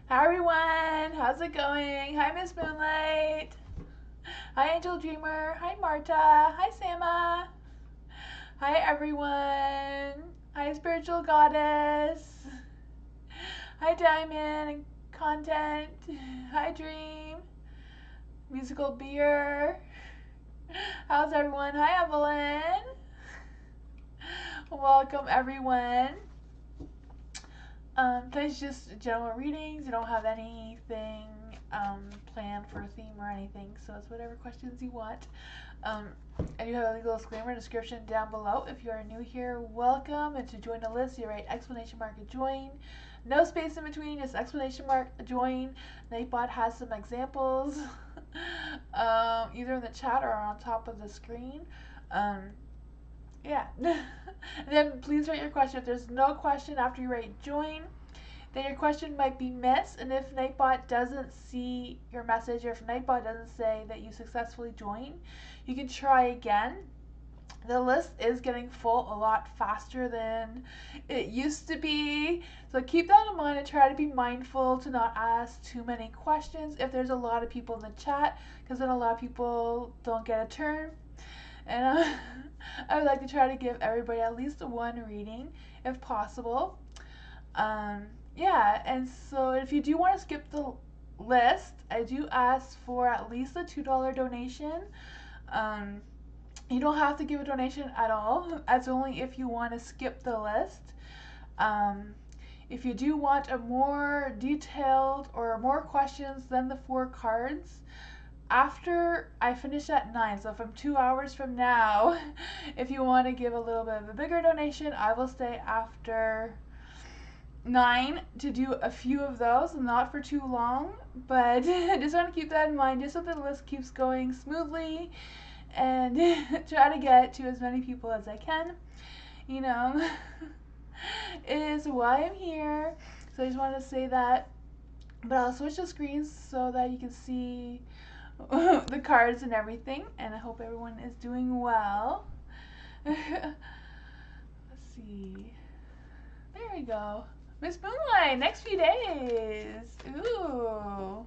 Hi everyone, how's it going? Hi Miss Moonlight. Hi Angel Dreamer. Hi Marta. Hi Sama. Hi everyone. Hi Spiritual Goddess. Hi Diamond and Content. Hi Dream. Musical Beer. How's everyone? Hi Evelyn. Welcome everyone. Today's just general readings. You don't have anything planned for a theme or anything, so it's whatever questions you want. I do have a legal disclaimer description down below. If you are new here, welcome, and to join the list, you write exclamation mark join. No space in between, just exclamation mark join. Nightbot has some examples either in the chat or on top of the screen. Yeah. And then please write your question. If there's no question after you write join, then your question might be missed. And if Nightbot doesn't see your message, or if Nightbot doesn't say that you successfully joined, you can try again. The list is getting full a lot faster than it used to be. So keep that in mind and try to be mindful to not ask too many questions if there's a lot of people in the chat, because then a lot of people don't get a turn. And I would like to try to give everybody at least one reading if possible. Yeah, and so if you do want to skip the list, I do ask for at least a $2 donation. You don't have to give a donation at all. That's only if you want to skip the list. If you do want a more detailed or more questions than the 4 cards, after I finish at 9, so from 2 hours from now, if you want to give a little bit of a bigger donation, I will stay after 9 to do a few of those, not for too long, but I just want to keep that in mind just so the list keeps going smoothly and try to get to as many people as I can. You know, it is why I'm here, so I just wanted to say that. But I'll switch the screens so that you can see the cards and everything, and I hope everyone is doing well. Let's see. There we go. Miss Moonlight, next few days. Ooh.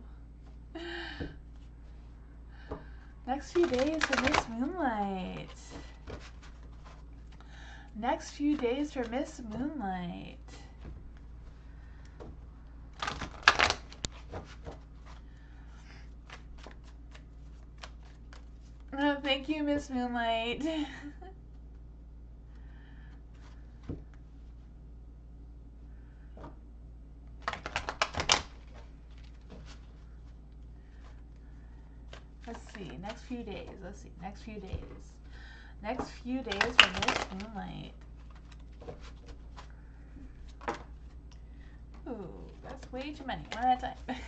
Next few days for Miss Moonlight. Next few days for Miss Moonlight. Thank you, Miss Moonlight. Let's see, next few days. Let's see, next few days. Next few days for Miss Moonlight. Ooh, that's way too many. One at a time.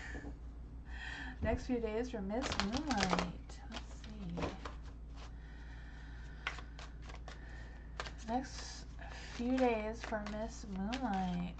Next few days for Miss Moonlight. Let's see. Next few days for Miss Moonlight.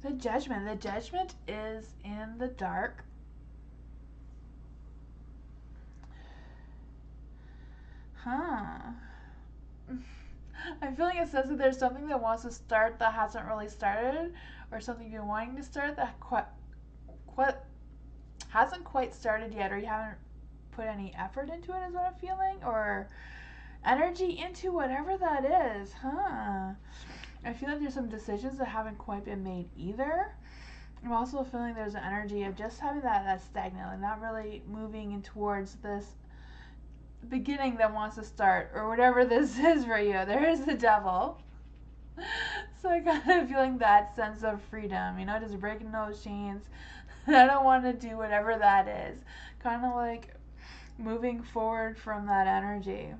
The Judgment. The Judgment is in the dark. Huh. I'm feeling it says that there's something that wants to start that hasn't really started, or something you've been wanting to start that hasn't quite started yet, or you haven't put any effort into it, is what I'm feeling, or energy into whatever that is. Huh. I feel like there's some decisions that haven't quite been made either. I'm also feeling there's an energy of just having that stagnant, and not really moving in towards this beginning that wants to start, or whatever this is for you. There is the Devil. So I kind of feeling that sense of freedom, you know, just breaking those chains. I don't want to do whatever that is. Kind of like moving forward from that energy.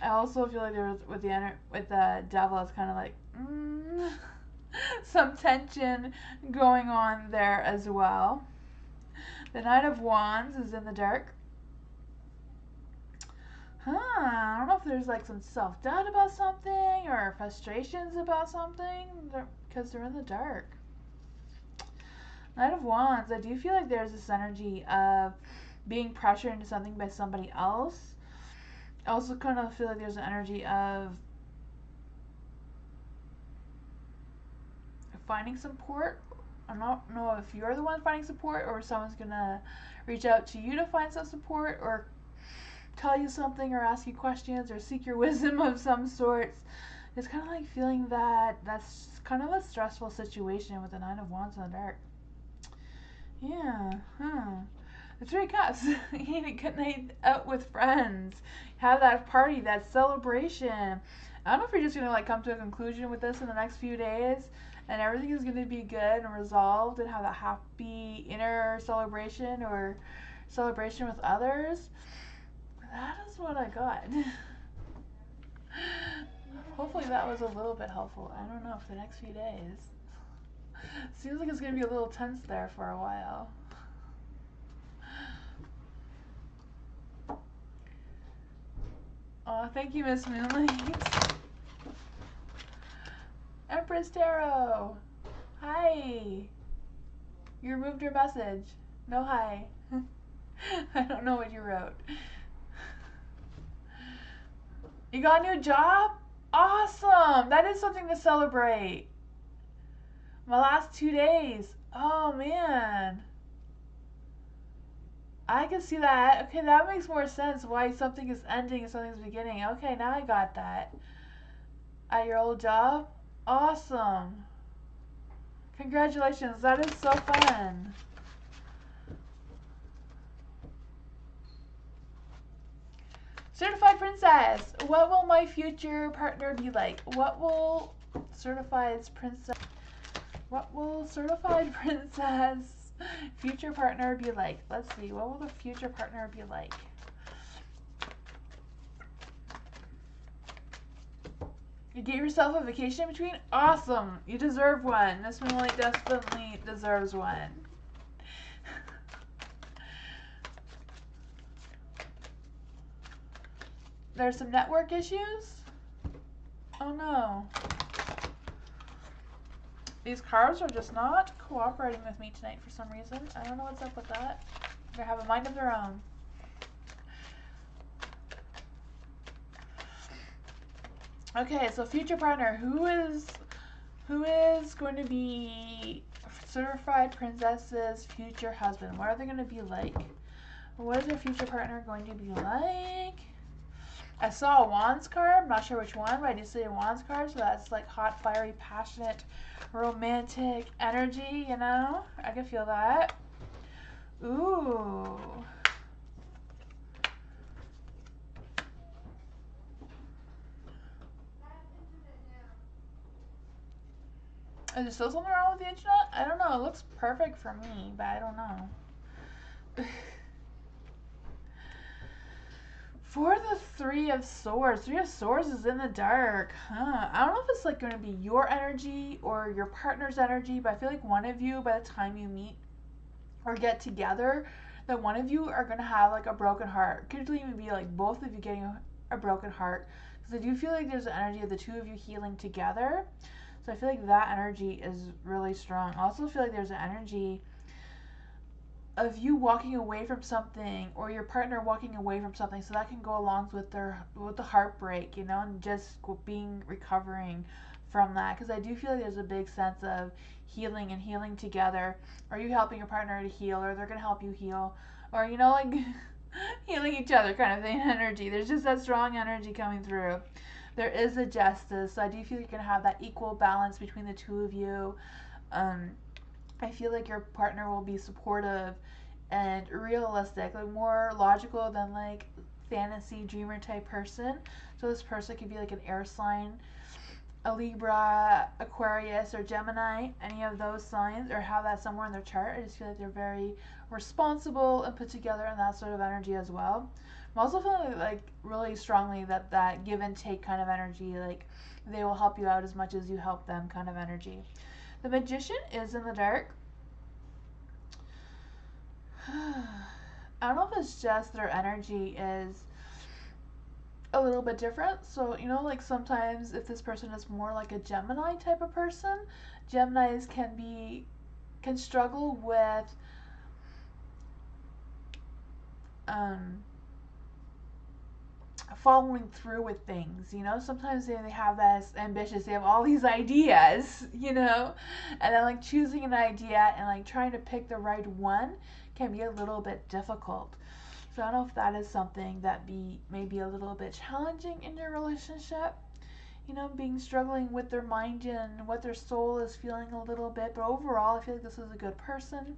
I also feel like there's with the Devil, it's kind of like some tension going on there as well. The Knight of Wands is in the dark. I don't know if there's like some self-doubt about something or frustrations about something, because they're in the dark. Knight of Wands, I do feel like there's this energy of being pressured into something by somebody else. I also kind of feel like there's an energy of finding support. I don't know if you're the one finding support, or someone's gonna reach out to you to find some support, or tell you something, or ask you questions, or seek your wisdom of some sorts. It's kind of like feeling that that's kind of a stressful situation with the Nine of Wands in the dark. Yeah, The Three of Cups. You need a good night out with friends. Have that party, that celebration. I don't know if you're just going to like come to a conclusion with this in the next few days, and everything is going to be good and resolved, and have a happy inner celebration or celebration with others. That is what I got. Hopefully that was a little bit helpful. I don't know, for the next few days. Seems like it's going to be a little tense there for a while. Oh, thank you, Miss Moonlight. Empress Tarot. Hi. You removed your message. No hi. I don't know what you wrote. You got a new job? Awesome. That is something to celebrate. My last 2 days. Oh, man. I can see that. Okay, that makes more sense. Why something is ending and something's beginning. Okay, now I got that. At your old job? Awesome. Congratulations. That is so fun. Certified Princess. What will my future partner be like? What will Certified Princess future partner be like? Let's see. What will the future partner be like? You get yourself a vacation in between? Awesome. You deserve one. This one really definitely deserves one. There's some network issues? Oh no. These cards are just not cooperating with me tonight for some reason. I don't know what's up with that. They have a mind of their own. Okay, so future partner. Who is Who is going to be certified princess's future husband? What are they going to be like? What is their future partner going to be like? I saw a Wands card. I'm not sure which one, but I did see a Wands card. So that's like hot, fiery, passionate, romantic energy, you know? I can feel that. Ooh. Is there still something wrong with the internet? I don't know. It looks perfect for me, but I don't know. For the Three of Swords. Three of Swords is in the dark. Huh. I don't know if it's like going to be your energy or your partner's energy, but I feel like one of you, by the time you meet or get together, that one of you are going to have like a broken heart. It could even be like both of you getting a broken heart. Because I do feel like there's an energy of the two of you healing together. So I feel like that energy is really strong. I also feel like there's an energy of you walking away from something or your partner walking away from something, so that can go along with the heartbreak, you know, and just recovering from that, because I do feel like there's a big sense of healing and healing together. Are you helping your partner to heal, or they're going to help you heal, or, you know, like healing each other kind of thing. Energy, there's just that strong energy coming through. There is a justice, so I do feel you're going to have that equal balance between the two of you. I feel like your partner will be supportive and realistic, like more logical than like fantasy dreamer type person. So this person could be like an air sign, a Libra, Aquarius, or Gemini, any of those signs, or have that somewhere in their chart. I just feel like they're very responsible and put together in that sort of energy as well. I'm also feeling like really strongly that give and take kind of energy, like they will help you out as much as you help them kind of energy. The Magician is in the dark. I don't know if it's just their energy is a little bit different. So, you know, like sometimes if this person is more like a Gemini type of person, Geminis can struggle with following through with things, you know. Sometimes they have that ambitious, they have all these ideas, you know, and then like choosing an idea and like trying to pick the right one can be a little bit difficult. So I don't know if that is something that may be a little bit challenging in your relationship, you know, struggling with their mind and what their soul is feeling a little bit. But overall, I feel like this is a good person.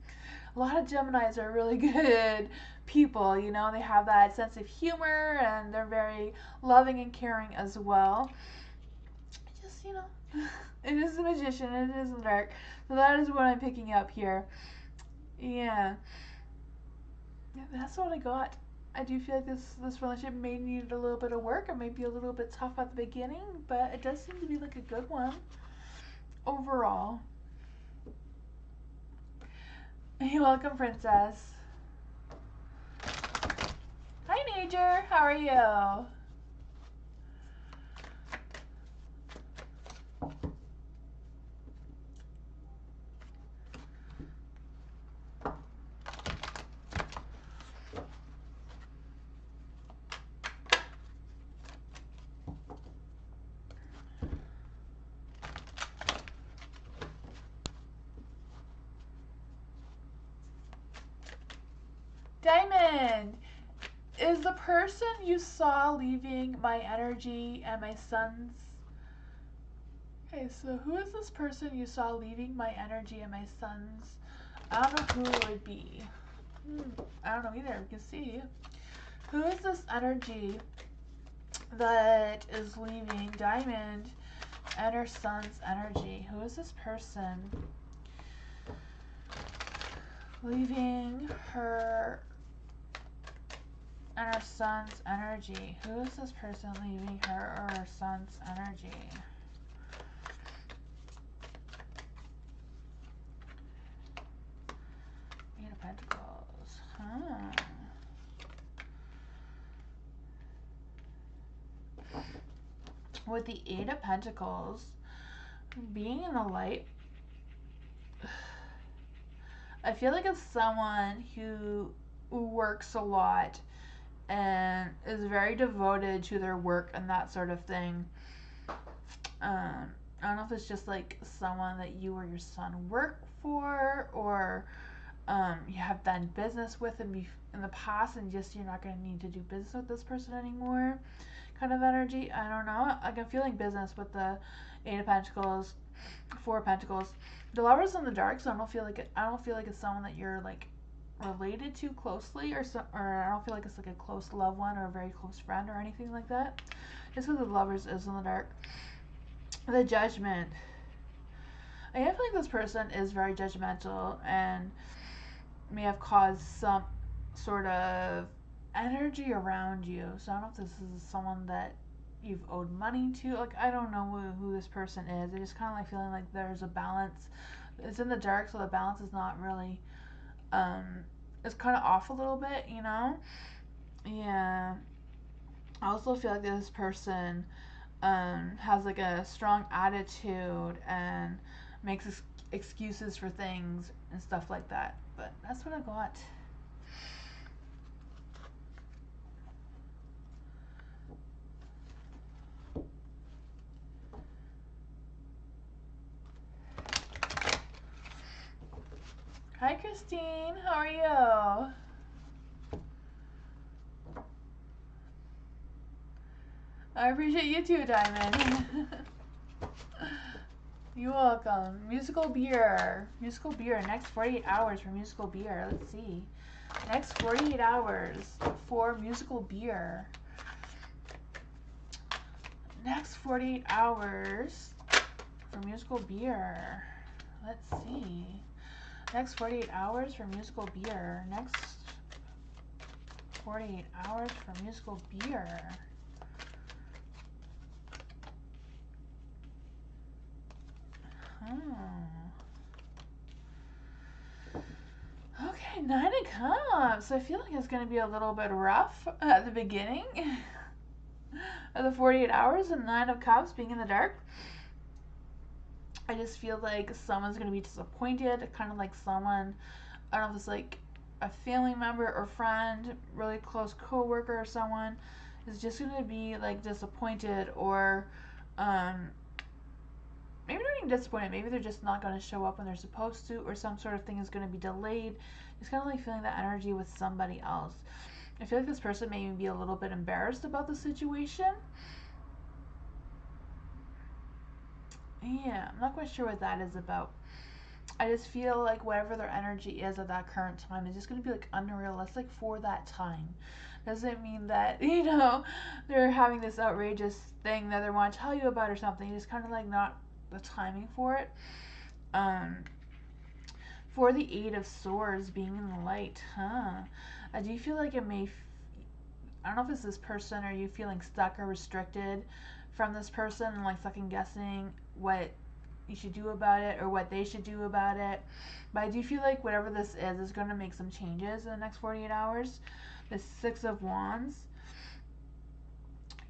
A lot of Geminis are really good people, you know, they have that sense of humor and they're very loving and caring as well. Just, you know, it is the Magician, it is in the dark. So that is what I'm picking up here. Yeah, that's what I got. I do feel like this relationship may need a little bit of work. It may be a little bit tough at the beginning, but it does seem to be like a good one overall. You're welcome, Princess. Hi, Nature. How are you? Diamond, is the person you saw leaving my energy and my son's... Okay, so who is this person you saw leaving my energy and my son's? I don't know who it would be. I don't know either. We can see. Who is this energy that is leaving Diamond and her son's energy? Who is this person leaving her and her son's energy? Who is this person leaving her or her son's energy? Eight of Pentacles. With the Eight of Pentacles being in the light, I feel like it's someone who works a lot and is very devoted to their work and that sort of thing. I don't know if it's just like someone that you or your son work for, or you have done business with in the past, and just you're not going to need to do business with this person anymore, kind of energy. I don't know. Like, I'm feeling business with the Eight of Pentacles, Four of Pentacles. The Lover's in the dark, so I don't feel like it's someone that you're like related to closely, or I don't feel like it's like a close loved one or a very close friend or anything like that. Just because the Lovers is in the dark. The Judgment. I feel like this person is very judgmental and may have caused some sort of energy around you. So I don't know if this is someone that you've owed money to. Like, I don't know who this person is. I just kind of like feeling like there's a balance. It's in the dark, so the balance is not really, it's kind of off a little bit, you know? Yeah. I also feel like this person has like a strong attitude and makes excuses for things and stuff like that. But that's what I got. Hi, Christine. How are you? I appreciate you too, Diamond. You're welcome. Musical beer. Musical beer. Next 48 hours for musical beer. Let's see. Next 48 hours for musical beer. Next 48 hours for musical beer. Let's see. Next 48 hours for musical beer. Next 48 hours for musical beer. Okay, 9 of Cups. I feel like it's going to be a little bit rough at the beginning of the 48 hours, and 9 of Cups being in the dark. I just feel like someone's going to be disappointed, kind of like someone, I don't know if it's like a family member or friend, really close co-worker or someone is just going to be like disappointed, or maybe not even disappointed, maybe they're just not going to show up when they're supposed to, or some sort of thing is going to be delayed. It's kind of like feeling that energy with somebody else. I feel like this person may even be a little bit embarrassed about the situation. Yeah, I'm not quite sure what that is about. I just feel like whatever their energy is at that current time is just going to be like unrealistic for that time. Doesn't mean that, you know, they're having this outrageous thing that they want to tell you about or something. It's kind of like not the timing for it. For the Eight of Swords being in the light, I do feel like it may, I don't know if it's this person or you feeling stuck or restricted from this person and like second guessing what you should do about it or what they should do about it. But I do feel like whatever this is going to make some changes in the next 48 hours. The Six of Wands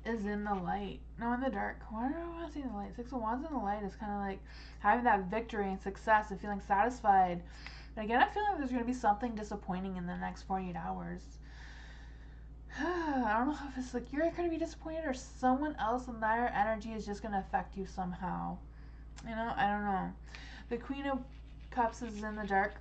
is in the light. No, in the dark. Why do I want to see the light? Six of Wands in the light is kind of like having that victory and success and feeling satisfied. But again, I feel like there's going to be something disappointing in the next 48 hours. I don't know if it's like you're going to be disappointed or someone else and their energy is just going to affect you somehow. You know, I don't know. The Queen of Cups is in the dark.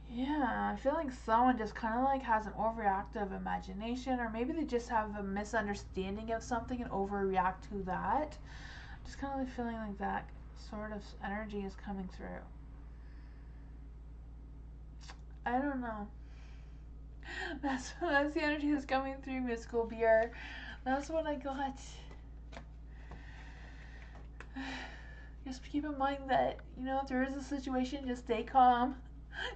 Yeah, I feel like someone just kind of like has an overreactive imagination, or maybe they just have a misunderstanding of something and overreact to that. Just kind of like feeling like that sort of energy is coming through. I don't know. That's the energy that's coming through, Mystical Beer. That's what I got. Just keep in mind that, you know, if there is a situation, just stay calm.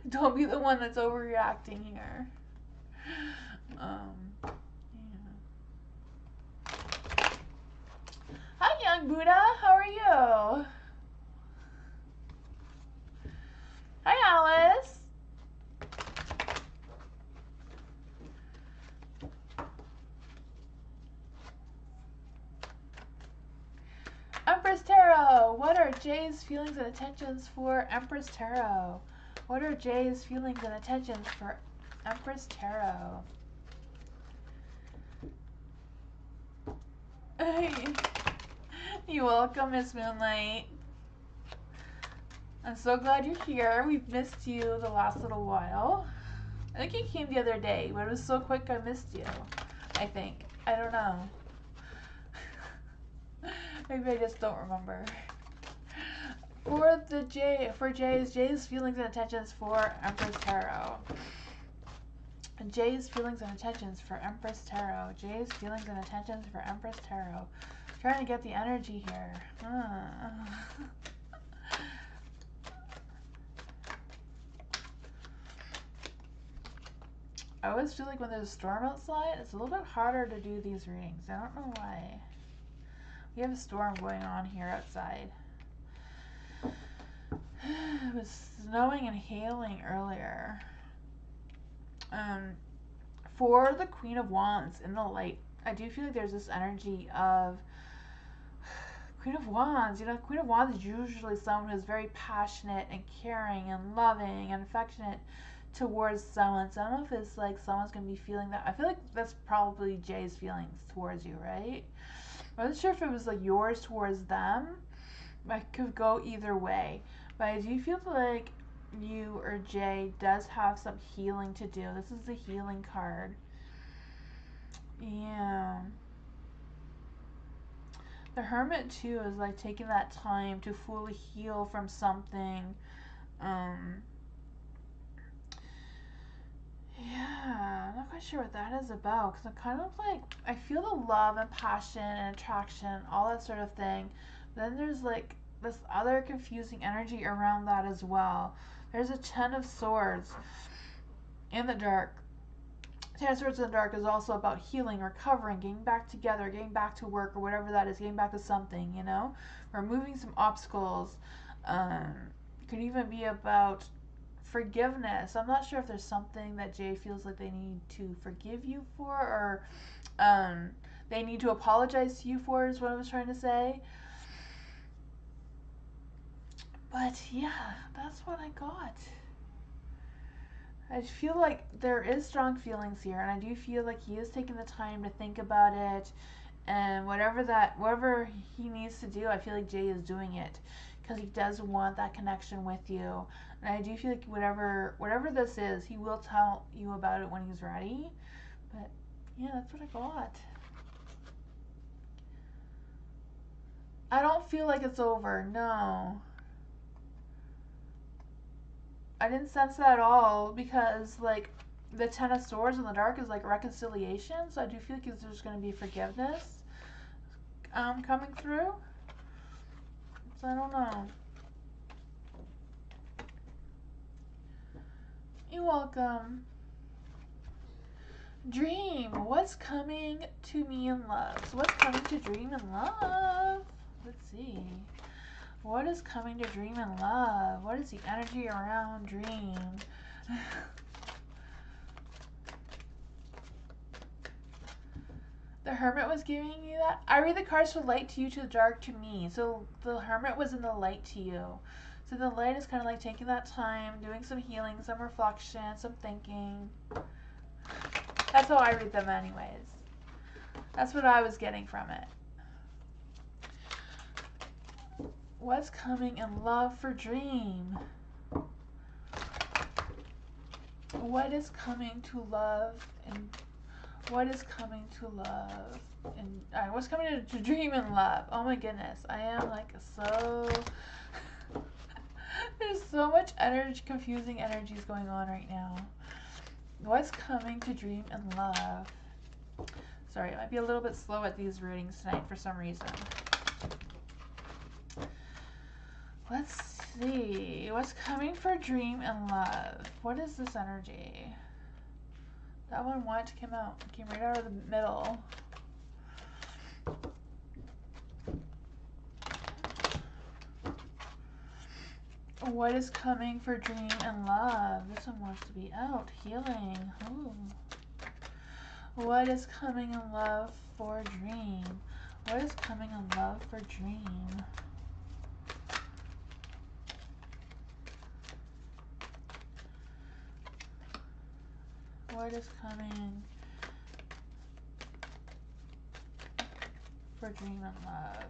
Don't be the one that's overreacting here. Yeah. Hi, young Buddha. How are you? Hi, Alice. Empress Tarot. What are Jay's feelings and intentions for Empress Tarot? What are Jay's feelings and intentions for Empress Tarot? You're welcome, Miss Moonlight. I'm so glad you're here. We've missed you the last little while. I think you came the other day, but it was so quick I missed you. I think. I don't know. Maybe I just don't remember. For Jay's feelings and intentions for Empress Tarot. Jay's feelings and intentions for Empress Tarot. Jay's feelings and intentions for Empress Tarot. Trying to get the energy here. I always feel like when there's a storm outside, it's a little bit harder to do these readings. I don't know why. We have a storm going on here outside. It was snowing and hailing earlier. For the Queen of Wands in the light, I do feel like there's this energy of Queen of Wands. You know, Queen of Wands is usually someone who's very passionate and caring and loving and affectionate towards someone. So I don't know if it's like someone's going to be feeling that. I feel like that's probably Jay's feelings towards you, right? I wasn't sure if it was like yours towards them. I could go either way. But I do feel like you or Jay does have some healing to do. This is the healing card. Yeah. The Hermit too is like taking that time to fully heal from something. Yeah, I'm not quite sure what that is about, because I'm kind of like, I feel the love and passion and attraction, all that sort of thing. But then there's like this other confusing energy around that as well. There's a Ten of Swords in the dark. Ten of Swords in the dark is also about healing, recovering, getting back together, getting back to work, or whatever that is, getting back to something, you know? Removing some obstacles. Could even be about forgiveness. I'm not sure if there's something that Jay feels like they need to forgive you for, or they need to apologize to you for, is what I was trying to say. But yeah, that's what I got. I feel like there is strong feelings here, and I do feel like he is taking the time to think about it, and whatever he needs to do, I feel like Jay is doing it, because he does want that connection with you. And I do feel like whatever this is, he will tell you about it when he's ready. But yeah, that's what I got. I don't feel like it's over, no. I didn't sense that at all, because like the Ten of Swords in the dark is like reconciliation, so I do feel like there's going to be forgiveness coming through. So I don't know. You're welcome. Dream. What's coming to me in love? So what's coming to Dream in love? Let's see. What is coming to Dream in love? What is the energy around Dream? The Hermit was giving you that? I read the cards from light to you, to the dark to me. So the Hermit was in the light to you. So the light is kind of like taking that time, doing some healing, some reflection, some thinking. That's how I read them anyways. That's what I was getting from it. What's coming in love for Dream? What is coming to love and what is coming to love and what's coming to Dream in love? Oh my goodness, I am like so. There's so much energy, confusing energies going on right now. What's coming to Dream in love? Sorry, I might be a little bit slow at these readings tonight for some reason. Let's see. What's coming for Dream in love? What is this energy? That one wanted to come out. It came right out of the middle. What is coming for Dream in love? This one wants to be out. Healing. Ooh. What is coming in love for Dream? What is coming in love for Dream? What is coming for Dream in love?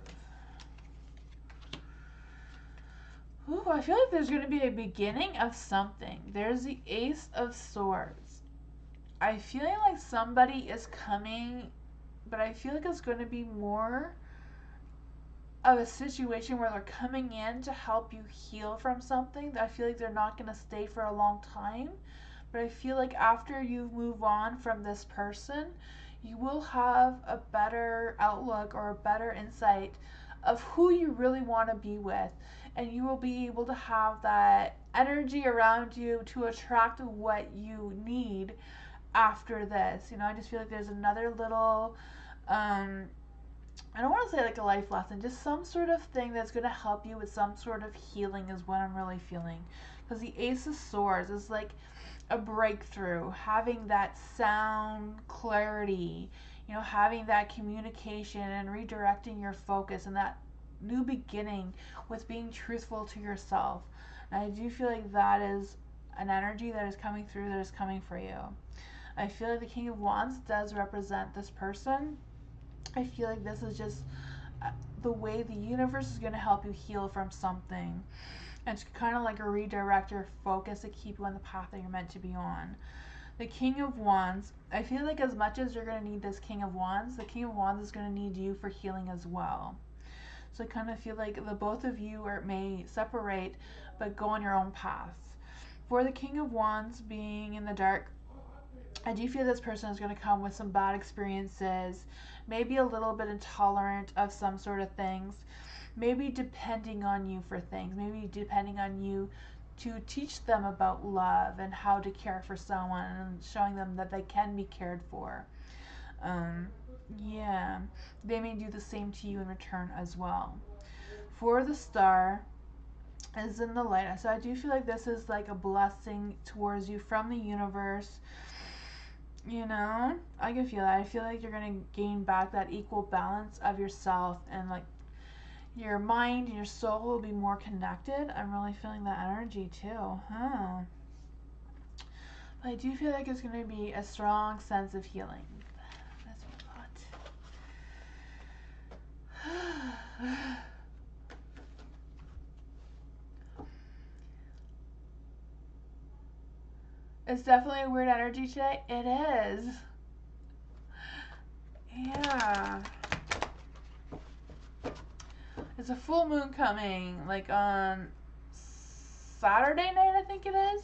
Ooh, I feel like there's going to be a beginning of something. There's the Ace of Swords. I feel like somebody is coming, but I feel like it's going to be more of a situation where they're coming in to help you heal from something. I feel like they're not going to stay for a long time, but I feel like after you move on from this person, you will have a better outlook or a better insight of who you really want to be with, and you will be able to have that energy around you to attract what you need after this. You know, I just feel like there's another little I don't want to say like a life lesson, just some sort of thing that's going to help you with some sort of healing is what I'm really feeling. Because the Ace of Swords is like a breakthrough, having that sound clarity, you know, having that communication and redirecting your focus and that new beginning with being truthful to yourself. And I do feel like that is an energy that is coming through, that is coming for you. I feel like the King of Wands does represent this person. I feel like this is just the way the universe is going to help you heal from something. And it's kind of like a redirect your focus to keep you on the path that you're meant to be on. The King of Wands, I feel like as much as you're going to need this King of Wands, the King of Wands is going to need you for healing as well. So I kind of feel like the both of you may separate, but go on your own paths. For the King of Wands being in the dark, I do feel this person is going to come with some bad experiences, maybe a little bit intolerant of some sort of things, maybe depending on you for things, maybe depending on you to teach them about love and how to care for someone and showing them that they can be cared for. Yeah, they may do the same to you in return as well. For the Star is in the light, so I do feel like this is like a blessing towards you from the universe. You know, I can feel that. I feel like you're going to gain back that equal balance of yourself, and like your mind and your soul will be more connected. I'm really feeling that energy too. But I do feel like it's going to be a strong sense of healing. That's what I thought. It's definitely a weird energy today. It is. Yeah. There's a full moon coming, like on Saturday night, I think it is.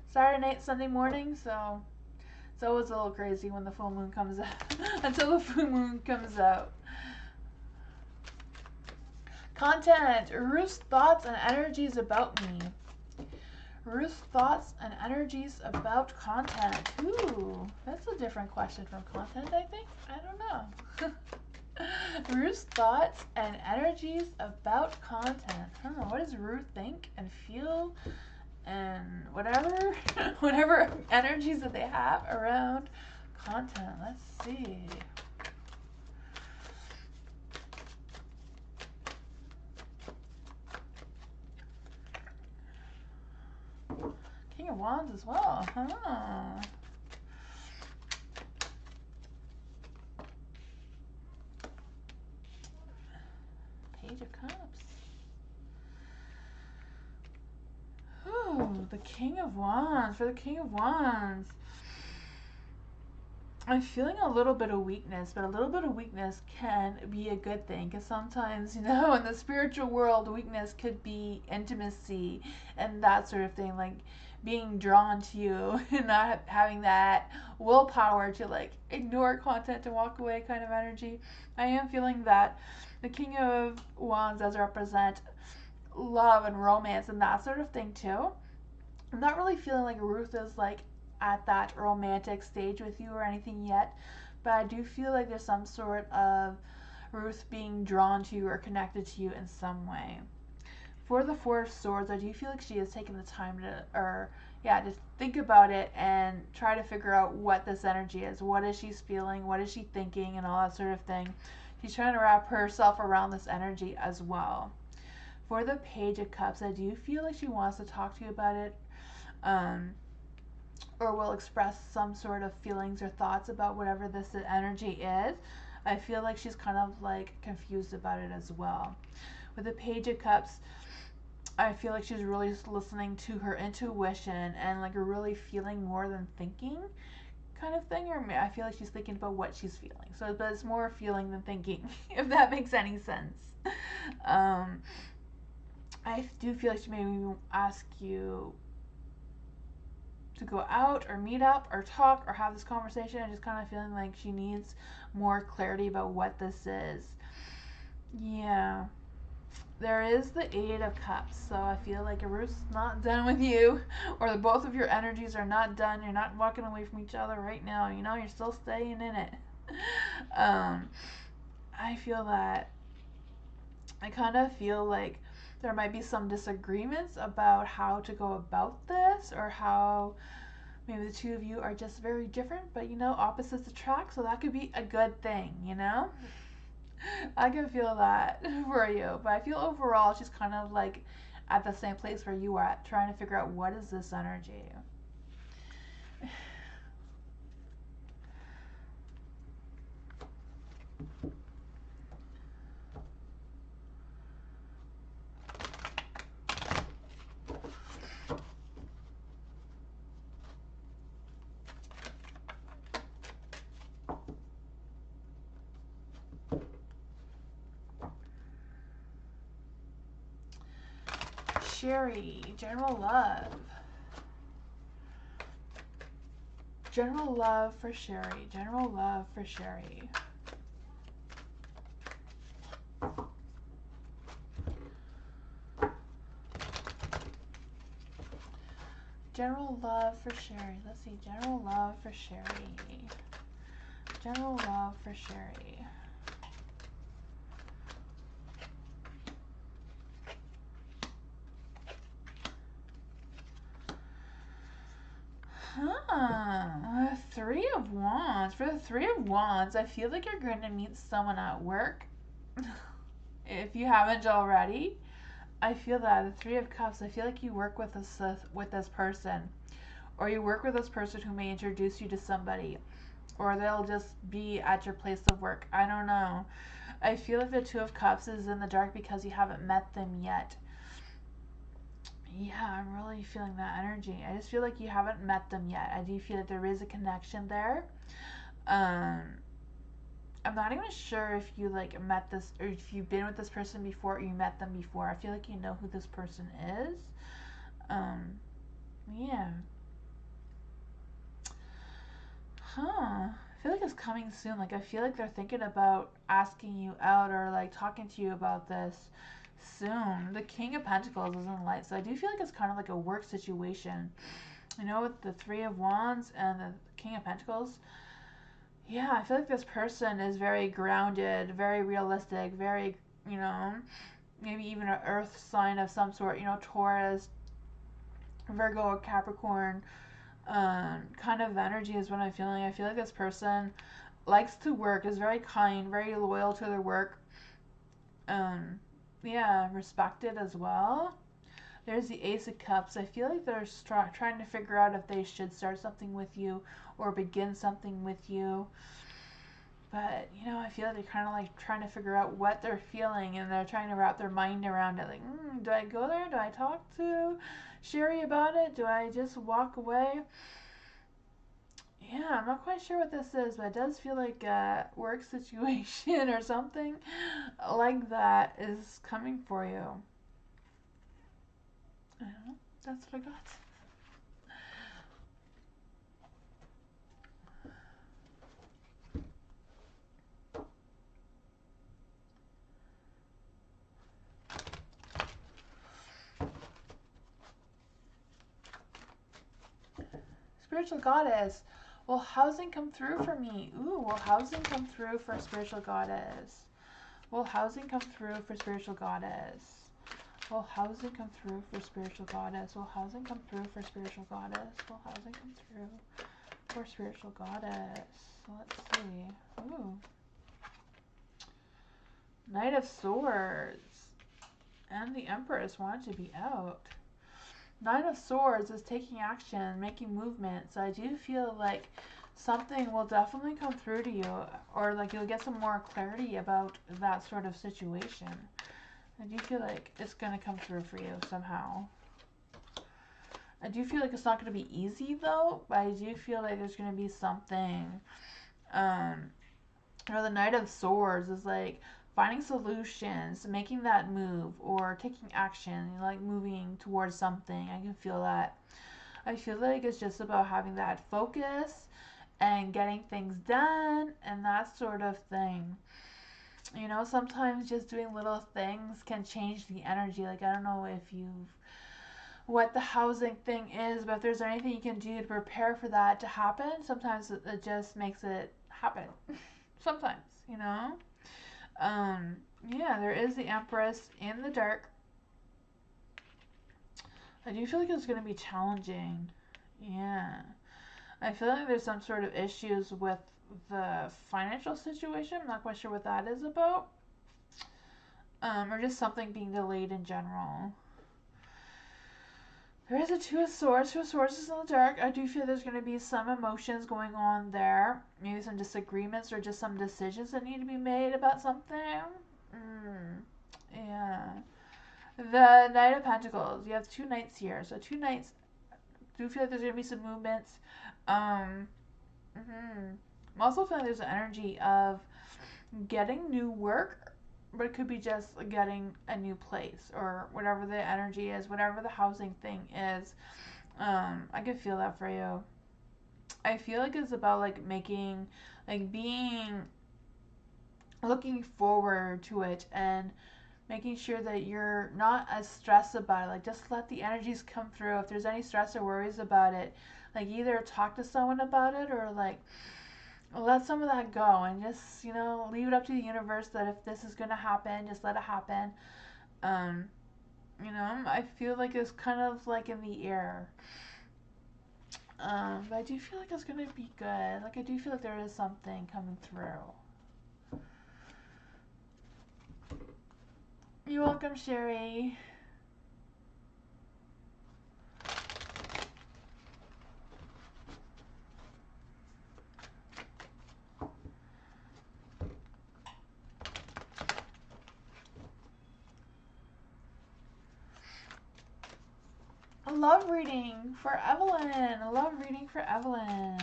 Saturday night, Sunday morning, so it's always a little crazy when the full moon comes out. Until the full moon comes out. Content. Ruth's thoughts and energies about me. Ruth's thoughts and energies about content. Ooh, that's a different question from content, I think. I don't know. Ruth's thoughts and energies about content. What does Ruth think and feel and whatever energies that they have around content? Let's see. King of Wands as well, Page of Cups. Ooh, the King of Wands. For the King of Wands, I'm feeling a little bit of weakness, but a little bit of weakness can be a good thing, because sometimes, you know, in the spiritual world, weakness could be intimacy and that sort of thing, like being drawn to you and not having that willpower to like ignore content and walk away kind of energy. I am feeling that the King of Wands does represent love and romance and that sort of thing too. I'm not really feeling like Ruth is like at that romantic stage with you or anything yet, but I do feel like there's some sort of Ruth being drawn to you or connected to you in some way. For the Four of Swords, I do feel like she has taken the time to think about it and try to figure out what this energy is. What is she feeling? What is she thinking? And all that sort of thing. She's trying to wrap herself around this energy as well. For the Page of Cups, I do feel like she wants to talk to you about it. Or will express some sort of feelings or thoughts about whatever this energy is. I feel like she's kind of like confused about it as well. With the Page of Cups, I feel like she's really listening to her intuition and like really feeling more than thinking kind of thing. Or I feel like she's thinking about what she's feeling. So, but it's more feeling than thinking, if that makes any sense. I do feel like she maybe ask you to go out or meet up or talk or have this conversation, and just kind of feeling like she needs more clarity about what this is. Yeah. There is the Eight of Cups, so I feel like Ruth's not done with you, or the both of your energies are not done. You're not walking away from each other right now. You know, you're still staying in it. I feel that. I kind of feel like there might be some disagreements about how to go about this, or how maybe the two of you are just very different, but you know, opposites attract, so that could be a good thing, you know? I can feel that for you, but I feel overall she's kind of like at the same place where you are at, trying to figure out what is this energy. Sherry, general love. General love for Sherry. General love for Sherry. General love for Sherry. Let's see. General love for Sherry. General love for Sherry. Three of Wands. For the Three of Wands, I feel like you're going to meet someone at work. If you haven't already. I feel that. The Three of Cups, I feel like you work with this person. Or you work with this person who may introduce you to somebody. Or they'll just be at your place of work. I don't know. I feel like the Two of Cups is in the dark because you haven't met them yet. Yeah, I'm really feeling that energy. I just feel like you haven't met them yet. I do feel that there is a connection there. I'm not even sure if you like met this, or if you've been with this person before, or you met them before. I feel like you know who this person is. Yeah. I feel like it's coming soon. Like, I feel like they're thinking about asking you out, or like talking to you about this soon. The King of Pentacles is in light, so I do feel like it's kind of like a work situation. You know, with the Three of Wands and the King of Pentacles. Yeah, I feel like this person is very grounded, very realistic, very, you know, maybe even an earth sign of some sort, you know, Taurus, Virgo, or Capricorn. Kind of energy is what I'm feeling. I feel like this person likes to work, is very kind, very loyal to their work. Yeah, respected as well. There's the Ace of Cups. I feel like they're trying to figure out if they should start something with you or begin something with you. But, you know, I feel like they're kind of like trying to figure out what they're feeling, and they're trying to wrap their mind around it. Like, do I go there? Do I talk to Sherry about it? Do I just walk away? Yeah, I'm not quite sure what this is, but it does feel like a work situation or something like that is coming for you. I don't know. That's what I got. Spiritual Goddess. Will housing come through for me? Ooh, will housing come through for Spiritual Goddess? Will housing come through for Spiritual Goddess? Will housing come through for Spiritual Goddess? Will housing come through for Spiritual Goddess? Will housing come through for Spiritual Goddess? Let's see. Ooh. Knight of Swords. And the Empress wanted to be out. Nine of Swords is taking action, making movement. So I do feel like something will definitely come through to you, or like you'll get some more clarity about that sort of situation. I do feel like it's going to come through for you somehow. I do feel like it's not going to be easy though, but I do feel like there's going to be something. The Knight of Swords is like finding solutions, making that move, or taking action, like moving towards something. I can feel that. I feel like it's just about having that focus and getting things done and that sort of thing. Sometimes just doing little things can change the energy. Like, I don't know if you've what the housing thing is, but if there's anything you can do to prepare for that to happen, sometimes it just makes it happen. Sometimes, Yeah, there is the Empress in the dark. I do feel like it's going to be challenging. Yeah. I feel like there's some sort of issues with the financial situation. I'm not quite sure what that is about. Or just something being delayed in general. There is a Two of Swords. Two of Swords is in the dark. I do feel there's going to be some emotions going on there. Maybe some disagreements or just some decisions that need to be made about something. Yeah. The Knight of Pentacles. You have two knights here. So two knights. Do feel like there's going to be some movements. I'm also feeling there's an energy of getting new work, but it could be just getting a new place or whatever the energy is, whatever the housing thing is. I can feel that for you. I feel like it's about like making, like being, looking forward to it and making sure that you're not as stressed about it. Like, just let the energies come through. If there's any stress or worries about it, like either talk to someone about it or like let some of that go and just, leave it up to the universe that if this is going to happen, just let it happen. I feel like it's kind of like in the air. But I do feel like it's going to be good. Like, I do feel like there is something coming through. You're welcome, Sherry. A love reading for Evelyn. A love reading for Evelyn.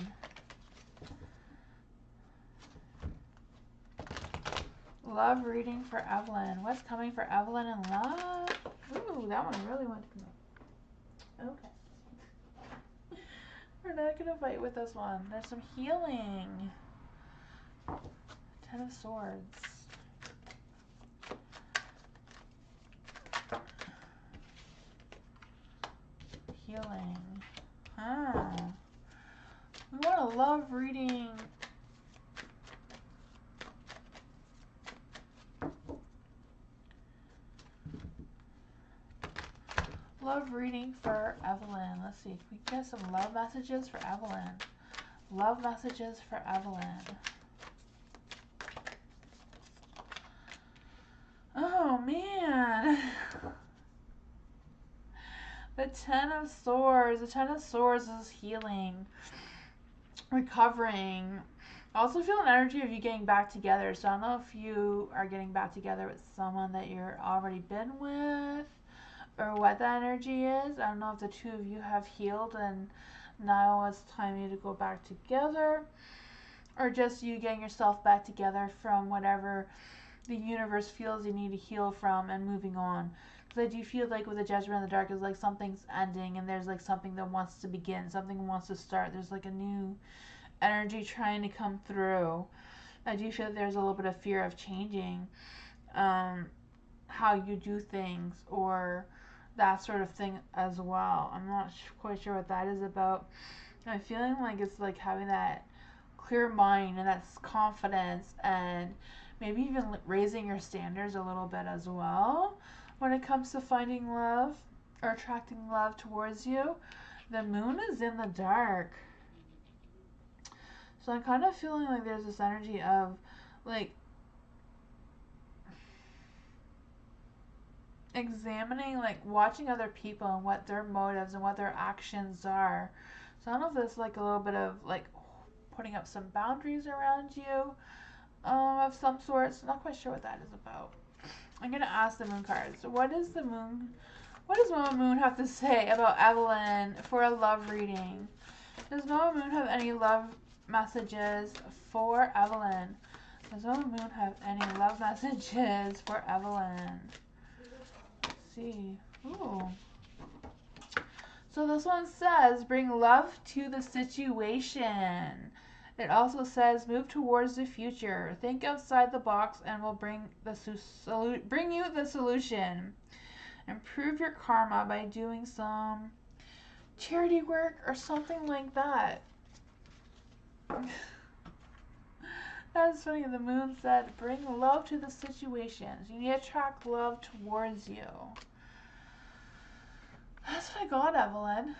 Love reading for Evelyn. What's coming for Evelyn in love? Ooh, that one really wanted to come up. Okay. We're not going to fight with this one. There's some healing. Ten of Swords. Healing. We want a love reading. Love reading for Evelyn. Let's see if we can get some love messages for Evelyn. Love messages for Evelyn. Oh man. The Ten of Swords. The Ten of Swords is healing, recovering. I also feel an energy of you getting back together. So I don't know if you are getting back together with someone that you're already been with or what that energy is. I don't know if the two of you have healed and now it's time you to go back together, or just you getting yourself back together from whatever the universe feels you need to heal from and moving on. Because I do feel like with the Judgment in the Dark is like something's ending and there's like something that wants to begin, something wants to start. There's like a new energy trying to come through. I do feel that there's a little bit of fear of changing how you do things or that sort of thing as well. I'm not quite sure what that is about. I'm feeling like it's like having that clear mind and that confidence and maybe even raising your standards a little bit as well when it comes to finding love or attracting love towards you. The moon is in the dark. So I'm kind of feeling like there's this energy of like examining, like watching other people and what their motives and what their actions are. So I don't know if it's like a little bit of like putting up some boundaries around you of some sorts. Not quite sure what that is about. I'm going to ask the moon cards. What does Mama Moon have to say about Evelyn for a love reading? Does Mama Moon have any love messages for Evelyn? Does Mama Moon have any love messages for Evelyn? Let's see. Ooh. So this one says, bring love to the situation. It also says, move towards the future. Think outside the box and we'll bring you the solution. Improve your karma by doing some charity work or something like that. That's funny. The moon said, bring love to the situations. You need to attract love towards you. That's what I got, Evelyn.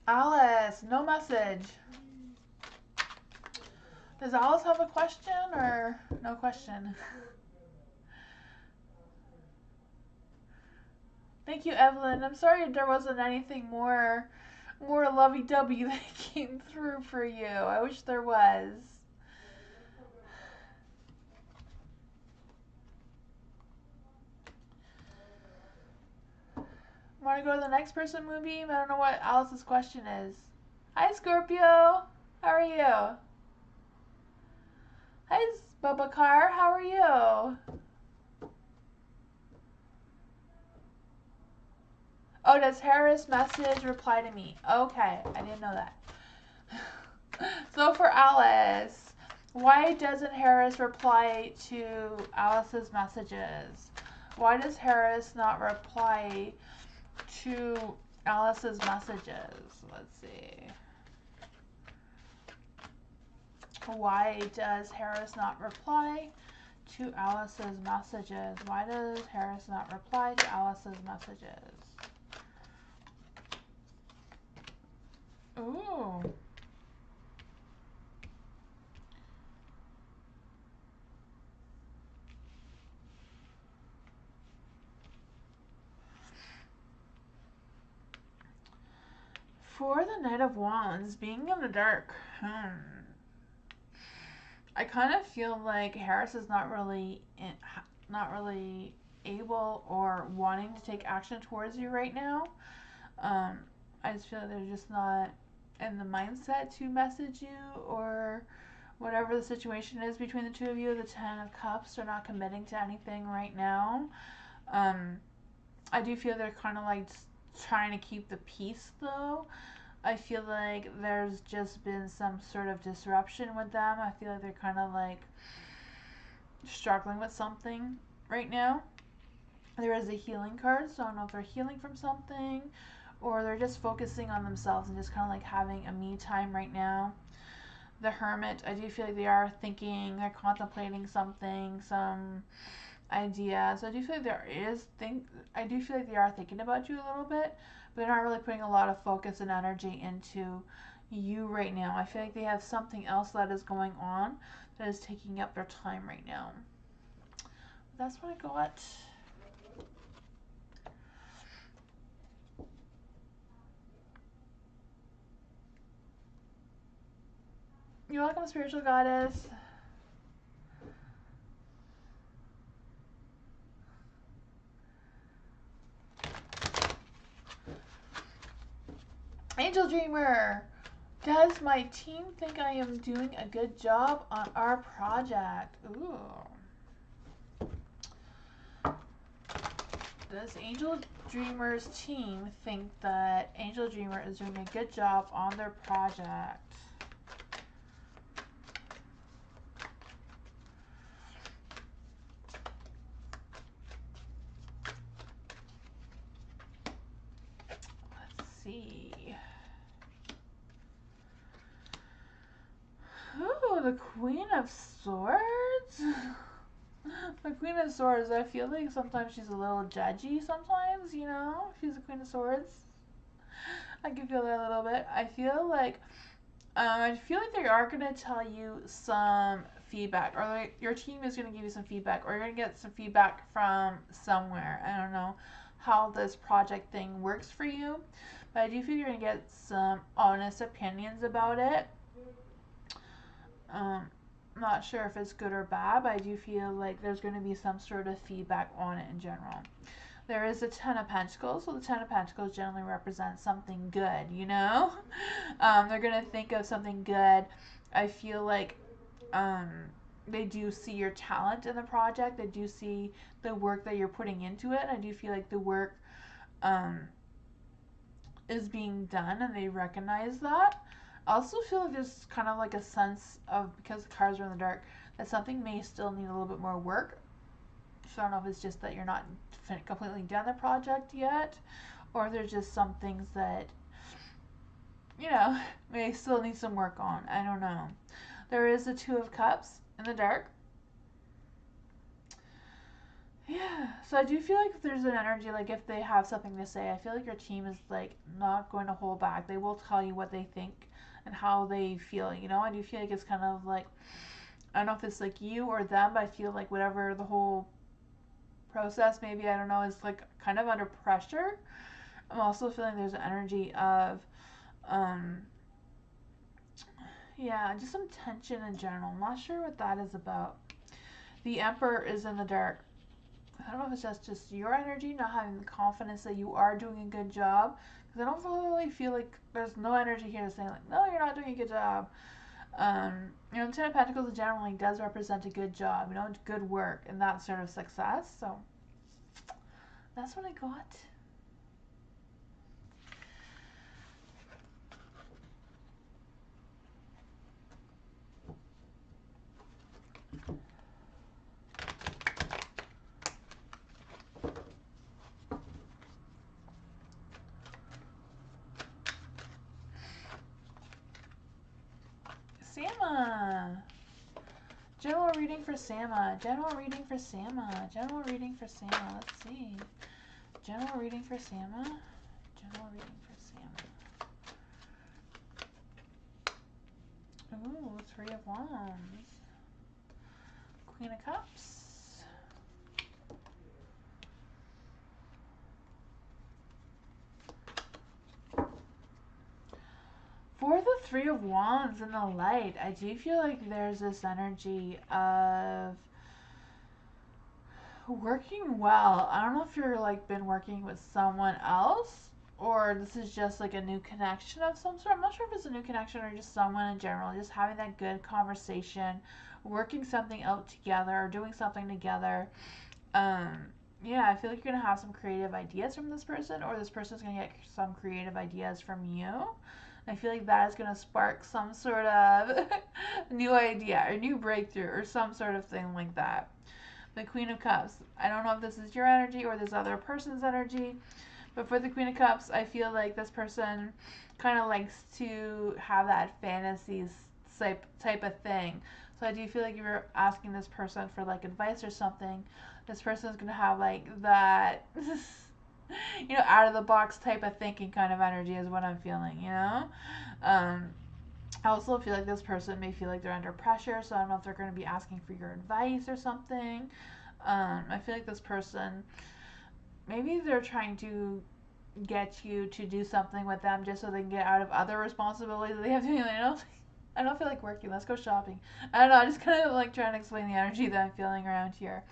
Alice, no message. Does Alice have a question or no question? Thank you, Evelyn. I'm sorry there wasn't anything more lovey-dovey that came through for you. I wish there was. Want to go to the next person, Moonbeam? I don't know what Alice's question is. Hi, Scorpio. How are you? Hi, Babacar. How are you? Oh, does Harris message reply to me? Okay, I didn't know that. So for Alice, why doesn't Harris reply to Alice's messages? Why does Harris not reply to Alice's messages? Let's see. Why does Harris not reply to Alice's messages? Why does Harris not reply to Alice's messages? Ooh. For the Knight of Wands, being in the dark. I kind of feel like Harris is not really able or wanting to take action towards you right now. I just feel like they're just not in the mindset to message you, or whatever the situation is between the two of you. The Ten of Cups, they're not committing to anything right now. I do feel they're kind of like trying to keep the peace though. I feel like there's just been some sort of disruption with them. I feel like they're kind of like struggling with something right now. There is a healing card, so I don't know if they're healing from something or they're just focusing on themselves and just kind of like having a me time right now. The Hermit, I do feel like they are thinking, they're contemplating something, some idea. So I do feel like I do feel like they are thinking about you a little bit, but they're not really putting a lot of focus and energy into you right now. I feel like they have something else that is going on that is taking up their time right now. That's what I got. You're welcome, Spiritual Goddess. Angel Dreamer. Does my team think I am doing a good job on our project? Ooh. Does Angel Dreamer's team think that Angel Dreamer is doing a good job on their project? Let's see. Ooh, the Queen of Swords? The Queen of Swords, I feel like sometimes she's a little judgy sometimes, you know? She's the Queen of Swords. I can feel that a little bit. I feel like they are going to tell you some feedback, or like your team is going to give you some feedback, or you're going to get some feedback from somewhere. I don't know how this project thing works for you, but I do feel you're going to get some honest opinions about it. I'm not sure if it's good or bad, but I do feel like there's going to be some sort of feedback on it in general. There is a Ten of Pentacles, so the Ten of Pentacles generally represents something good, you know? They're going to think of something good. I feel like they do see your talent in the project. They do see the work that you're putting into it. I do feel like the work is being done, and they recognize that. I also feel like there's kind of like a sense of, because the cards are in the dark, that something may still need a little bit more work. So I don't know if it's just that you're not completely done the project yet, or there's just some things that, you know, may still need some work on. I don't know. There is the Two of Cups in the dark. Yeah, so I do feel like if there's an energy, like if they have something to say, I feel like your team is like not going to hold back. They will tell you what they think and how they feel, you know? I do feel like it's kind of like, I don't know if it's like you or them, but I feel like whatever the whole process, maybe, I don't know, is like kind of under pressure. I'm also feeling there's an energy of, yeah, just some tension in general. I'm not sure what that is about. The Emperor is in the dark. I don't know if it's just your energy, not having the confidence that you are doing a good job. Because I don't really feel like there's no energy here to say, like, no, you're not doing a good job. You know, the Ten of Pentacles generally does represent a good job, you know, good work and that sort of success. So that's what I got. Sama. General reading for Sama. General reading for Sama. General reading for Sama. Let's see. General reading for Sama. General reading for Sama. Ooh, Three of Wands. Queen of Cups. For the Three of Wands in the light, I do feel like there's this energy of working well. I don't know if you're like been working with someone else, or this is just like a new connection of some sort. I'm not sure if it's a new connection or just someone in general, just having that good conversation, working something out together, or doing something together. Yeah, I feel like you're gonna have some creative ideas from this person, or this person's gonna get some creative ideas from you. I feel like that is going to spark some sort of new idea or new breakthrough or some sort of thing like that. The Queen of Cups. I don't know if this is your energy or this other person's energy, but for the Queen of Cups, I feel like this person kind of likes to have that fantasy type of thing. So I do feel like if you're asking this person for like advice or something, this person is going to have like that you know, out of the box type of thinking kind of energy is what I'm feeling, you know? I also feel like this person may feel like they're under pressure, so I don't know if they're going to be asking for your advice or something. I feel like this person, maybe they're trying to get you to do something with them just so they can get out of other responsibilities that they have to do, you know? I don't feel like working. Let's go shopping. I don't know. I just kind of like trying to explain the energy that I'm feeling around here.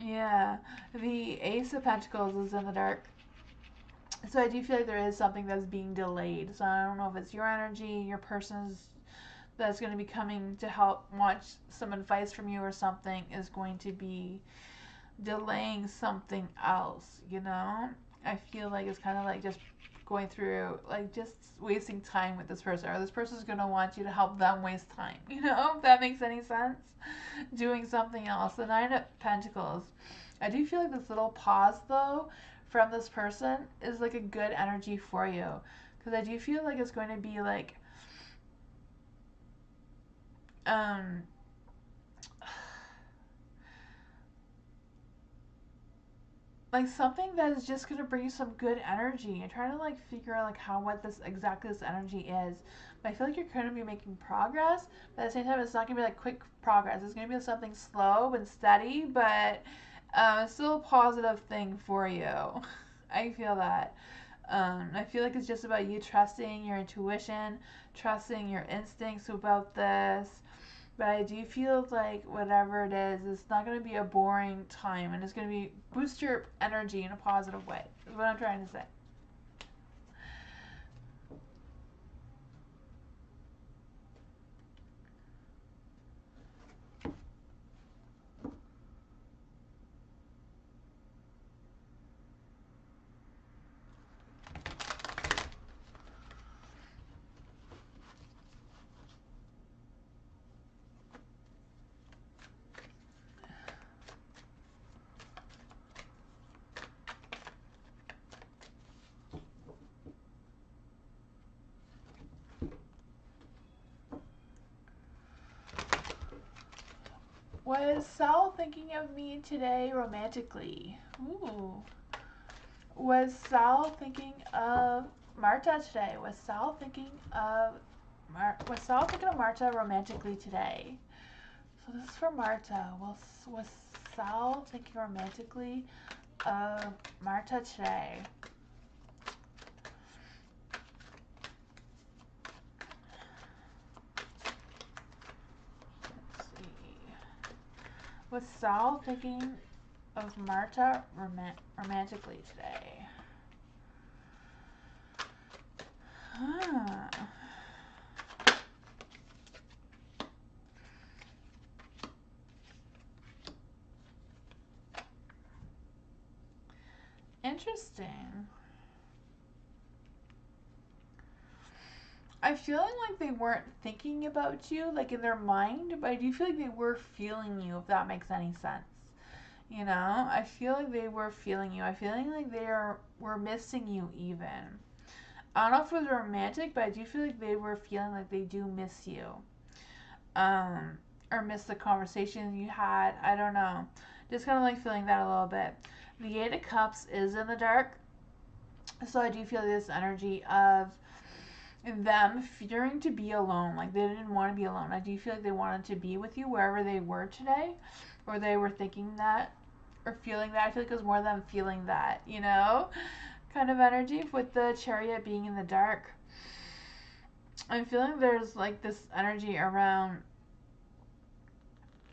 Yeah, the Ace of Pentacles is in the dark. So I do feel like there is something that's being delayed. So I don't know if it's your energy, your person's that's going to be coming to help want some advice from you or something is going to be delaying something else, you know? I feel like it's kind of like just going through, like just wasting time with this person, or this person's going to want you to help them waste time, you know? If that makes any sense. Doing something else. The Nine of Pentacles. I do feel like this little pause, though, from this person is like a good energy for you. Because I do feel like it's going to be like, like something that is just gonna bring you some good energy. And trying to like figure out like how what this exactly this energy is. But I feel like you're gonna be making progress, but at the same time it's not gonna be like quick progress. It's gonna be something slow and steady, but it's still a positive thing for you. I feel that. I feel like it's just about you trusting your intuition, trusting your instincts about this. But I do feel like whatever it is, it's not going to be a boring time, and it's going to be boost your energy in a positive way. Is what I'm trying to say. Was Sal thinking of me today romantically? Ooh. Was Sal thinking of Marta today? Was Sal thinking of Marta romantically today? So this is for Marta. Was Sal thinking romantically of Marta today? Let's see. Was Sal thinking of Marta romantically today? Huh. Interesting. I feel like they weren't thinking about you, like in their mind, but I do feel like they were feeling you, if that makes any sense. You know, I feel like they were feeling you. I feel like were missing you even. I don't know if it was romantic, but I do feel like they were feeling like they do miss you. Um, or miss the conversations you had. I don't know. Just kind of like feeling that a little bit. The Eight of Cups is in the dark. So I do feel this energy of them fearing to be alone. Like they didn't want to be alone. I do feel like they wanted to be with you wherever they were today. Or they were thinking that or feeling that. I feel like it was more them feeling that, you know? Kind of energy with the Chariot being in the dark. I'm feeling there's like this energy around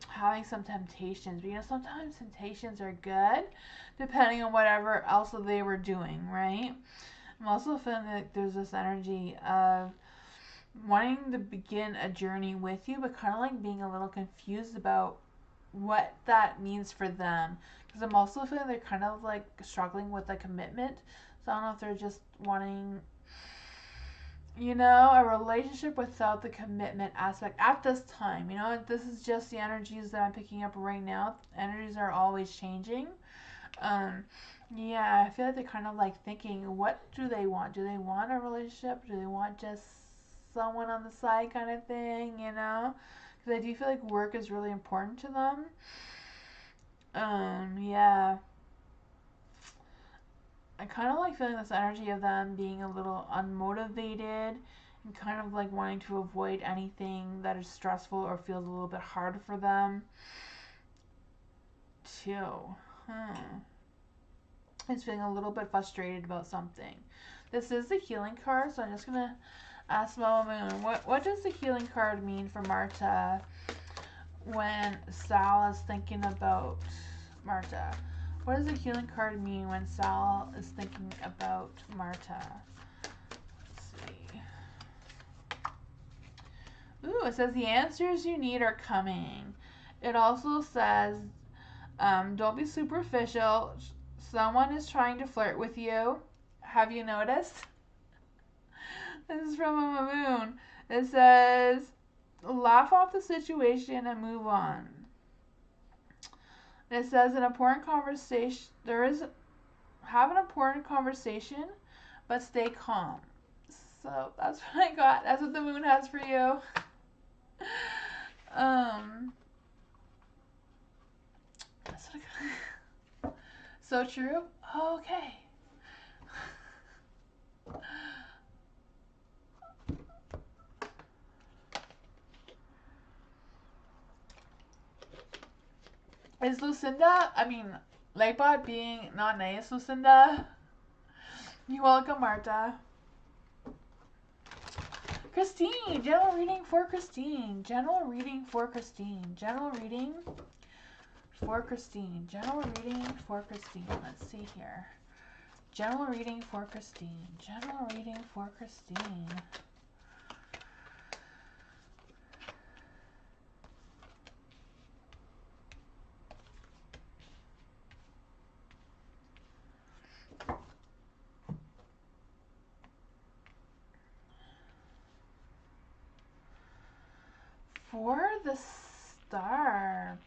having some temptations. But you know, sometimes temptations are good depending on whatever else they were doing, right? I'm also feeling that there's this energy of wanting to begin a journey with you, but kind of like being a little confused about what that means for them. Because I'm also feeling they're kind of like struggling with a commitment. So I don't know if they're just wanting, you know, a relationship without the commitment aspect at this time. You know, this is just the energies that I'm picking up right now. Energies are always changing. Um, yeah, I feel like they're kind of like thinking, what do they want? Do they want a relationship? Do they want just someone on the side kind of thing, you know? Because I do feel like work is really important to them. Yeah. I kind of like feeling this energy of them being a little unmotivated and kind of like wanting to avoid anything that is stressful or feels a little bit hard for them, too. Is feeling a little bit frustrated about something. This is the healing card, so I'm just going to ask Mama Moon, what does the healing card mean for Marta when Sal is thinking about Marta? What does the healing card mean when Sal is thinking about Marta? Let's see. Ooh, it says the answers you need are coming. It also says, don't be superficial. Someone is trying to flirt with you. Have you noticed? This is from Mama Moon. It says, laugh off the situation and move on. It says an important conversation. Have an important conversation, but stay calm. So that's what I got. That's what the moon has for you. That's what I got. So true. Okay. Is Lucinda, I mean, Lightbot being not nice, Lucinda? You're welcome, Marta. Christine, general reading for Christine. General reading for Christine. General reading for Christine. General reading for Christine. Let's see here. General reading for Christine. General reading for Christine. For the star.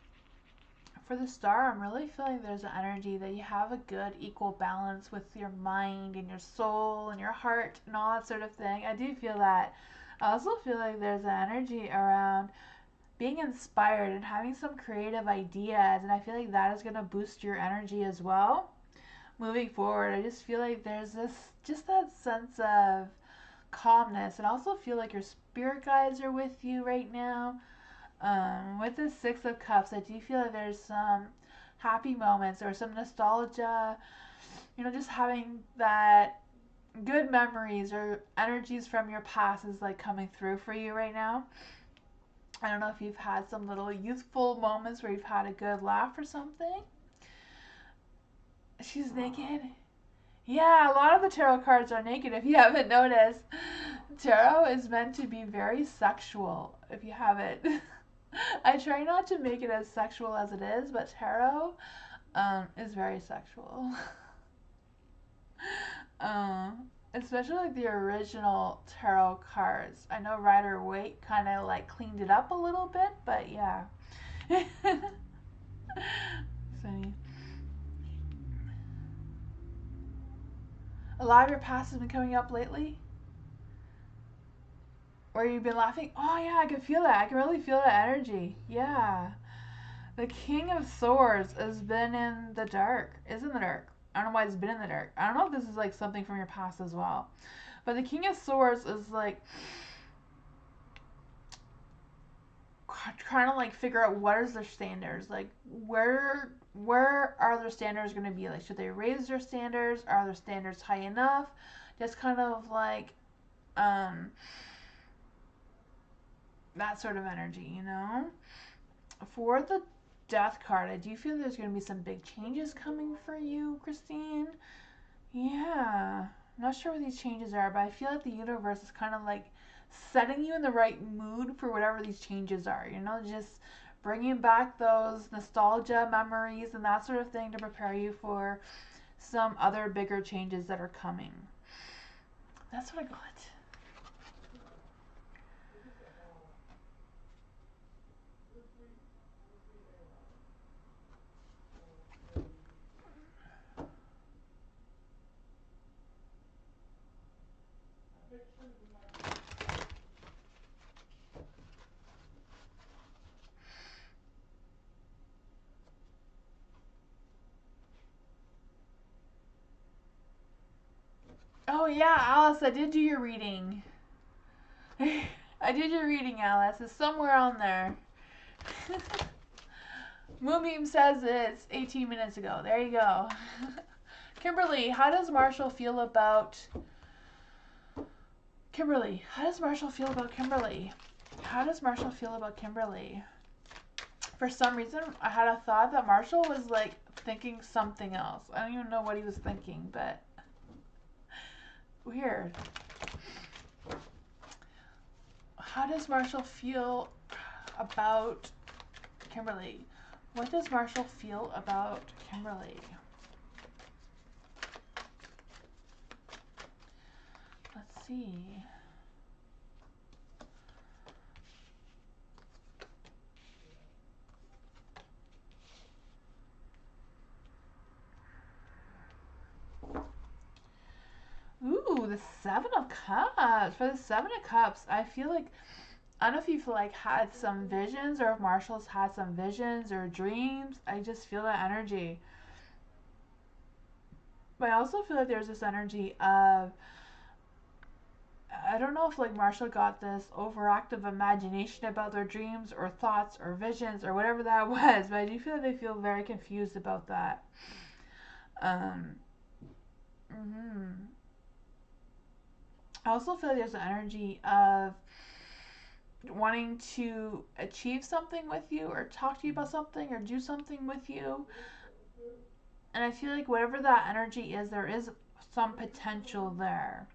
For the star, I'm really feeling there's an energy that you have a good equal balance with your mind and your soul and your heart and all that sort of thing. I do feel that. I also feel like there's an energy around being inspired and having some creative ideas, and I feel like that is going to boost your energy as well. Moving forward, I just feel like there's just that sense of calmness, and also feel like your spirit guides are with you right now. With the Six of Cups, I do feel like there's some happy moments or some nostalgia, just having that good memories or energies from your past is like coming through for you right now. I don't know if you've had some little youthful moments where you've had a good laugh or something. She's naked. Yeah, a lot of the tarot cards are naked if you haven't noticed. Tarot is meant to be very sexual if you haven't. I try not to make it as sexual as it is, but tarot is very sexual. Especially like the original tarot cards. I know Rider Waite kind of like cleaned it up a little bit, but yeah. Funny. A lot of your past has been coming up lately? Or you've been laughing? Oh yeah, I can feel that. I can really feel that energy. Yeah. The King of Swords has been in the dark. Is in the dark. I don't know why it's been in the dark. I don't know if this is like something from your past as well. But the King of Swords is like trying to like figure out what is their standards. Like where are their standards going to be? Like should they raise their standards? Are their standards high enough? Just kind of like that sort of energy, For the Death card, I do feel there's going to be some big changes coming for you, Christine. Yeah. I'm not sure what these changes are, but I feel like the universe is kind of like setting you in the right mood for whatever these changes are, just bringing back those nostalgia memories and that sort of thing to prepare you for some other bigger changes that are coming. That's what I got. Oh yeah, Alice, I did do your reading. I did your reading, Alice. It's somewhere on there. Moonbeam says it's 18 minutes ago. There you go. Kimberly, how does Marshall feel about Kimberly? How does Marshall feel about Kimberly? How does Marshall feel about Kimberly? For some reason, I had a thought that Marshall was like thinking something else. I don't even know what he was thinking, but weird. How does Marshall feel about Kimberly? What does Marshall feel about Kimberly? Let's see. Ooh, the Seven of Cups. For the Seven of Cups, I feel like, I don't know if you've like had some visions or if Marshall's had some visions or dreams. I just feel that energy. But I also feel like there's this energy of, I don't know if like Marshall got this overactive imagination about their dreams or thoughts or visions or whatever that was, but I do feel like they feel very confused about that. Um, hmm I also feel like there's an energy of wanting to achieve something with you or talk to you about something or do something with you. And I feel like whatever that energy is, there is some potential there.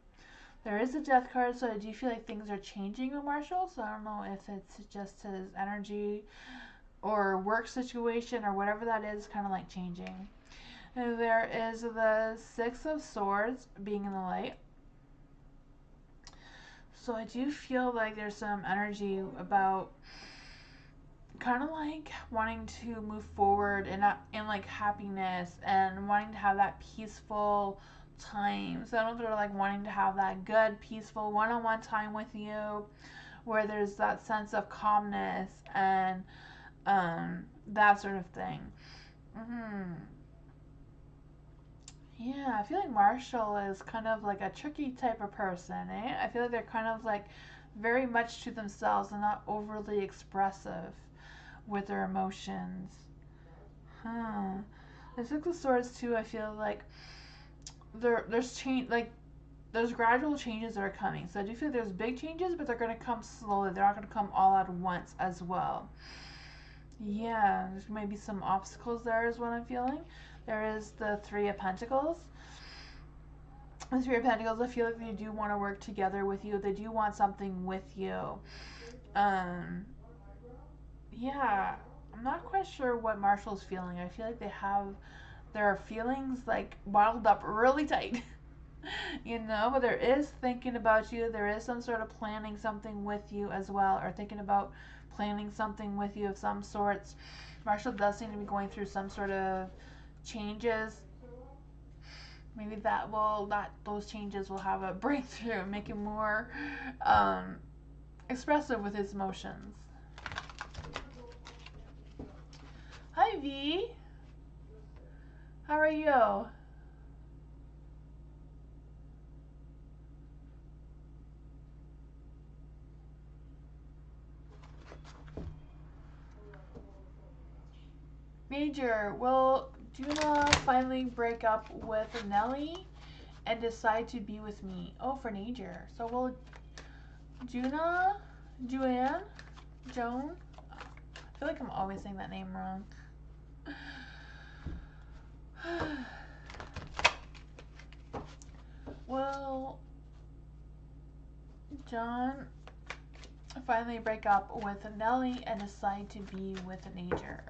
There is a death card, so I do feel like things are changing with Marshall. So I don't know if it's just his energy or work situation or whatever that is, kind of like changing. And there is the Six of Swords being in the light. So I do feel like there's some energy about kind of like wanting to move forward in like happiness and wanting to have that peaceful time. So I don't know if they're like wanting to have that good, peaceful one-on-one time with you where there's that sense of calmness and that sort of thing. hmm Yeah, I feel like Marshall is kind of like a tricky type of person, eh? I feel like they're kind of like very much to themselves and not overly expressive with their emotions. Huh. The Six of Swords too, I feel like there's change, like there's gradual changes that are coming. So I do feel there's big changes, but they're gonna come slowly. They're not gonna come all at once as well. Yeah, there's maybe some obstacles there is what I'm feeling. There is the Three of Pentacles. The Three of Pentacles, I feel like they do want to work together with you. They do want something with you. Um, yeah, I'm not quite sure what Marshall's feeling. I feel like they have their feelings like bottled up really tight. But there is thinking about you. There is some sort of planning something with you as well, or thinking about planning something with you of some sorts. Marshall does seem to be going through some sort of changes. Maybe that those changes will have a breakthrough and make him more um, expressive with his emotions. Hi V, how are you? Major, will Juna finally break up with Nelly and decide to be with me? Oh, for Major. So will Juna, Joanne, Joan? I feel like I'm always saying that name wrong. Will John finally break up with Nelly and decide to be with Major?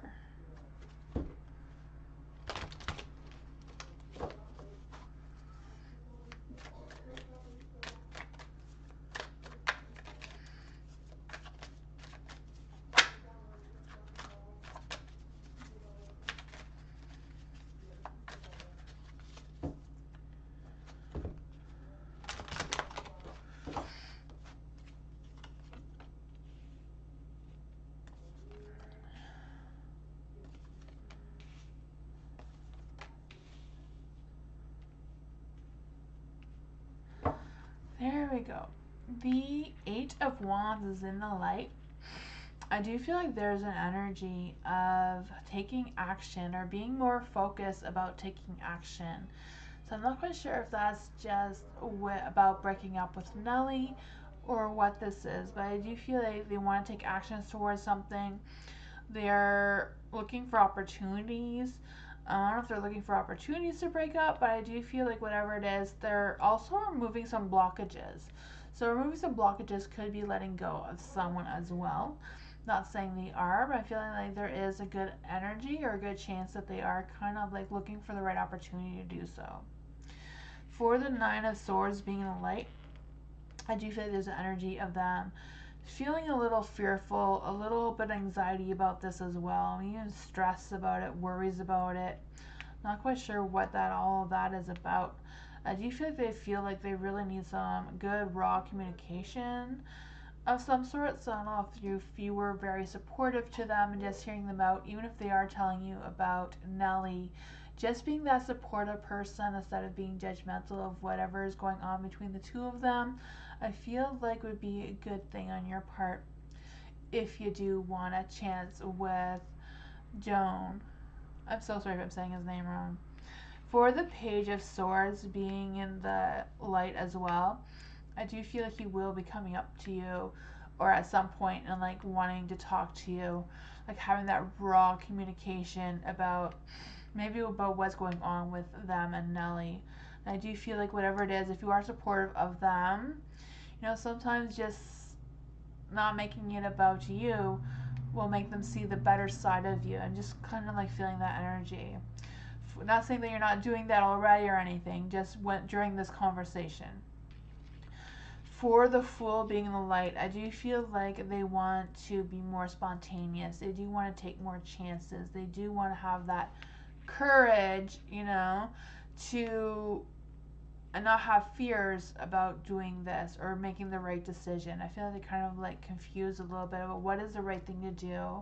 There we go. The Eight of Wands is in the light. I do feel like there's an energy of taking action or being more focused about taking action. So I'm not quite sure if that's just about breaking up with Nelly or what this is, but I do feel like they want to take actions towards something. They're looking for opportunities. I don't know if they're looking for opportunities to break up, but I do feel like whatever it is, they're also removing some blockages. So removing some blockages could be letting go of someone as well. Not saying they are, but I'm feeling like there is a good energy or a good chance that they are kind of like looking for the right opportunity to do so. For the Nine of Swords being in the light, I do feel like there's an energy of them feeling a little fearful, a little bit anxiety about this as well, even stress about it, worries about it. Not quite sure what that all of that is about. I do feel like they feel like they really need some good raw communication of some sort. So I don't know if you were very supportive to them and just hearing them out, even if they are telling you about Nelly, just being that supportive person instead of being judgmental of whatever is going on between the two of them, I feel like would be a good thing on your part if you do want a chance with Joan. I'm so sorry if I'm saying his name wrong. For the Page of Swords being in the light as well, I do feel like he will be coming up to you or at some point and like wanting to talk to you, like having that raw communication about maybe about what's going on with them and Nellie. And I do feel like whatever it is, if you are supportive of them, you know, sometimes just not making it about you will make them see the better side of you and just kind of like feeling that energy. Not saying that you're not doing that already or anything, just went during this conversation. For the Fool being in the light, I do feel like they want to be more spontaneous. They do want to take more chances. They do want to have that courage, you know, to and not have fears about doing this or making the right decision. I feel like they kind of like confused a little bit about what is the right thing to do,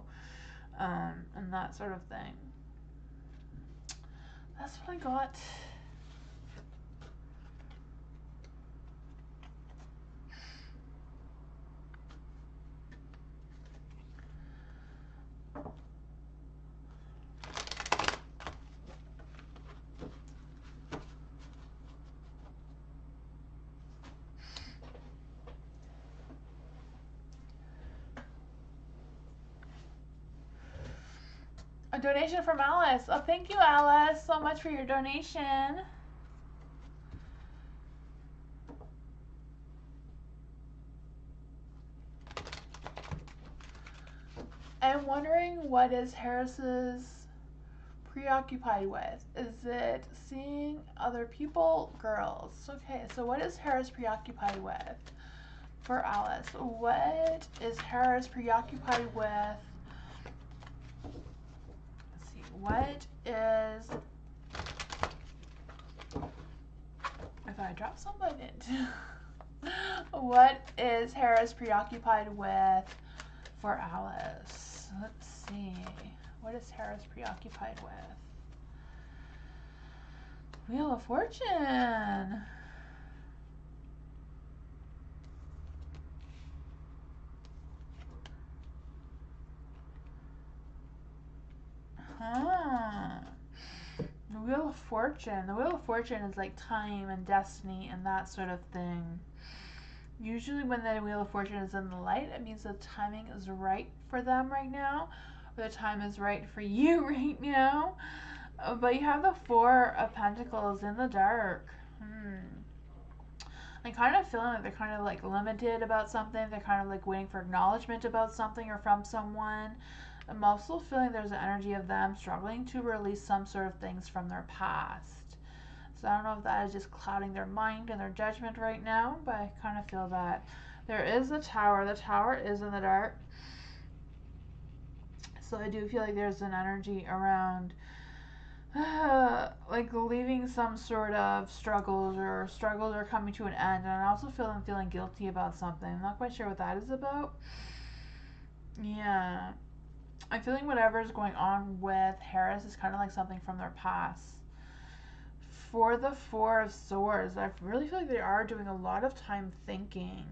and that sort of thing. That's what I got. A donation from Alice. Oh, thank you, Alice, so much for your donation. I'm wondering what is Harris's preoccupied with. Is it seeing other people? Girls. Okay, so what is Harris preoccupied with? For Alice, what is Harris preoccupied with? Let's see, what is... If I drop something, I didn't. What is Harris preoccupied with for Alice? Let's see. What is Harris preoccupied with? Wheel of Fortune. Huh. The Wheel of Fortune. The Wheel of Fortune is like time and destiny and that sort of thing. Usually when the Wheel of Fortune is in the light, it means the timing is right for them right now, or the time is right for you right now. But you have the Four of Pentacles in the dark. I'm kind of feeling like they're kind of like limited about something. They're kind of like waiting for acknowledgement about something or from someone. I'm also feeling there's an energy of them struggling to release some sort of things from their past. So I don't know if that is just clouding their mind and their judgment right now, but I kind of feel that. There is the Tower. The Tower is in the dark. So I do feel like there's an energy around like leaving some sort of struggles are coming to an end. And I also feel them feeling guilty about something. I'm not quite sure what that is about. Yeah. I'm feeling whatever is going on with Harris is kind of like something from their past. For the Four of Swords, I really feel like they are doing a lot of time thinking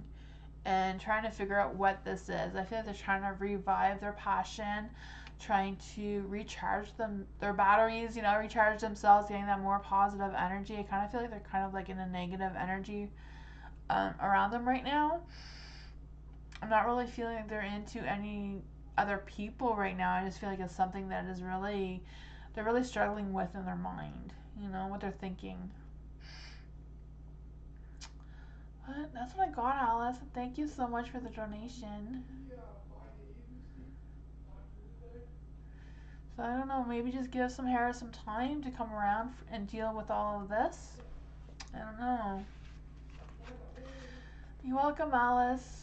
and trying to figure out what this is. I feel like they're trying to revive their passion, trying to recharge their batteries, you know, recharge themselves, getting that more positive energy. I kind of feel like they're kind of like in a negative energy around them right now. I'm not really feeling like they're into any other people right now. I just feel like it's something that is really, they're really struggling with in their mind, you know, what they're thinking. But that's what I got, Alice. Thank you so much for the donation. So I don't know, maybe just give some Harris some time to come around and deal with all of this. I don't know. You're welcome, Alice.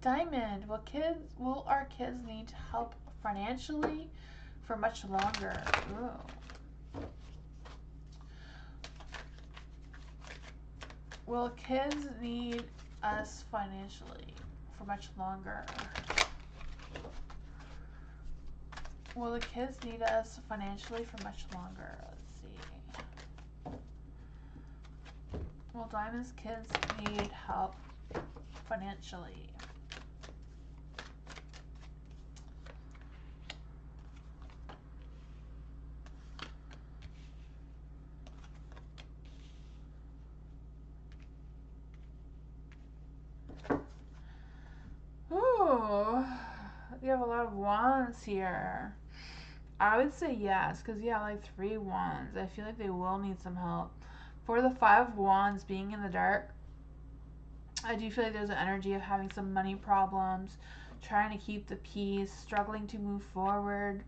Diamond, will our kids need help financially for much longer? Ooh. Will kids need us financially for much longer? Will the kids need us financially for much longer? Let's see. Will Diamond's kids need help financially? Ooh, we have a lot of wands here. I would say yes, because yeah, like 3 wands. I feel like they will need some help. For the 5 wands being in the dark, I do feel like there's an energy of having some money problems, trying to keep the peace, struggling to move forward.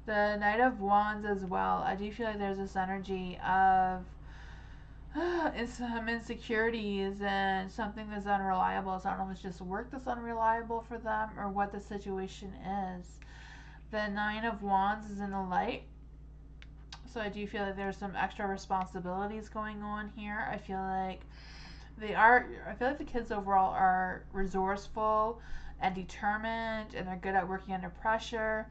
The Knight of Wands as well. I do feel like there's this energy of some insecurities and something that's unreliable. So I don't know if it's just work that's unreliable for them or what the situation is. The Nine of Wands is in the light. So I do feel like there's some extra responsibilities going on here. I feel like the kids overall are resourceful and determined, and they're good at working under pressure.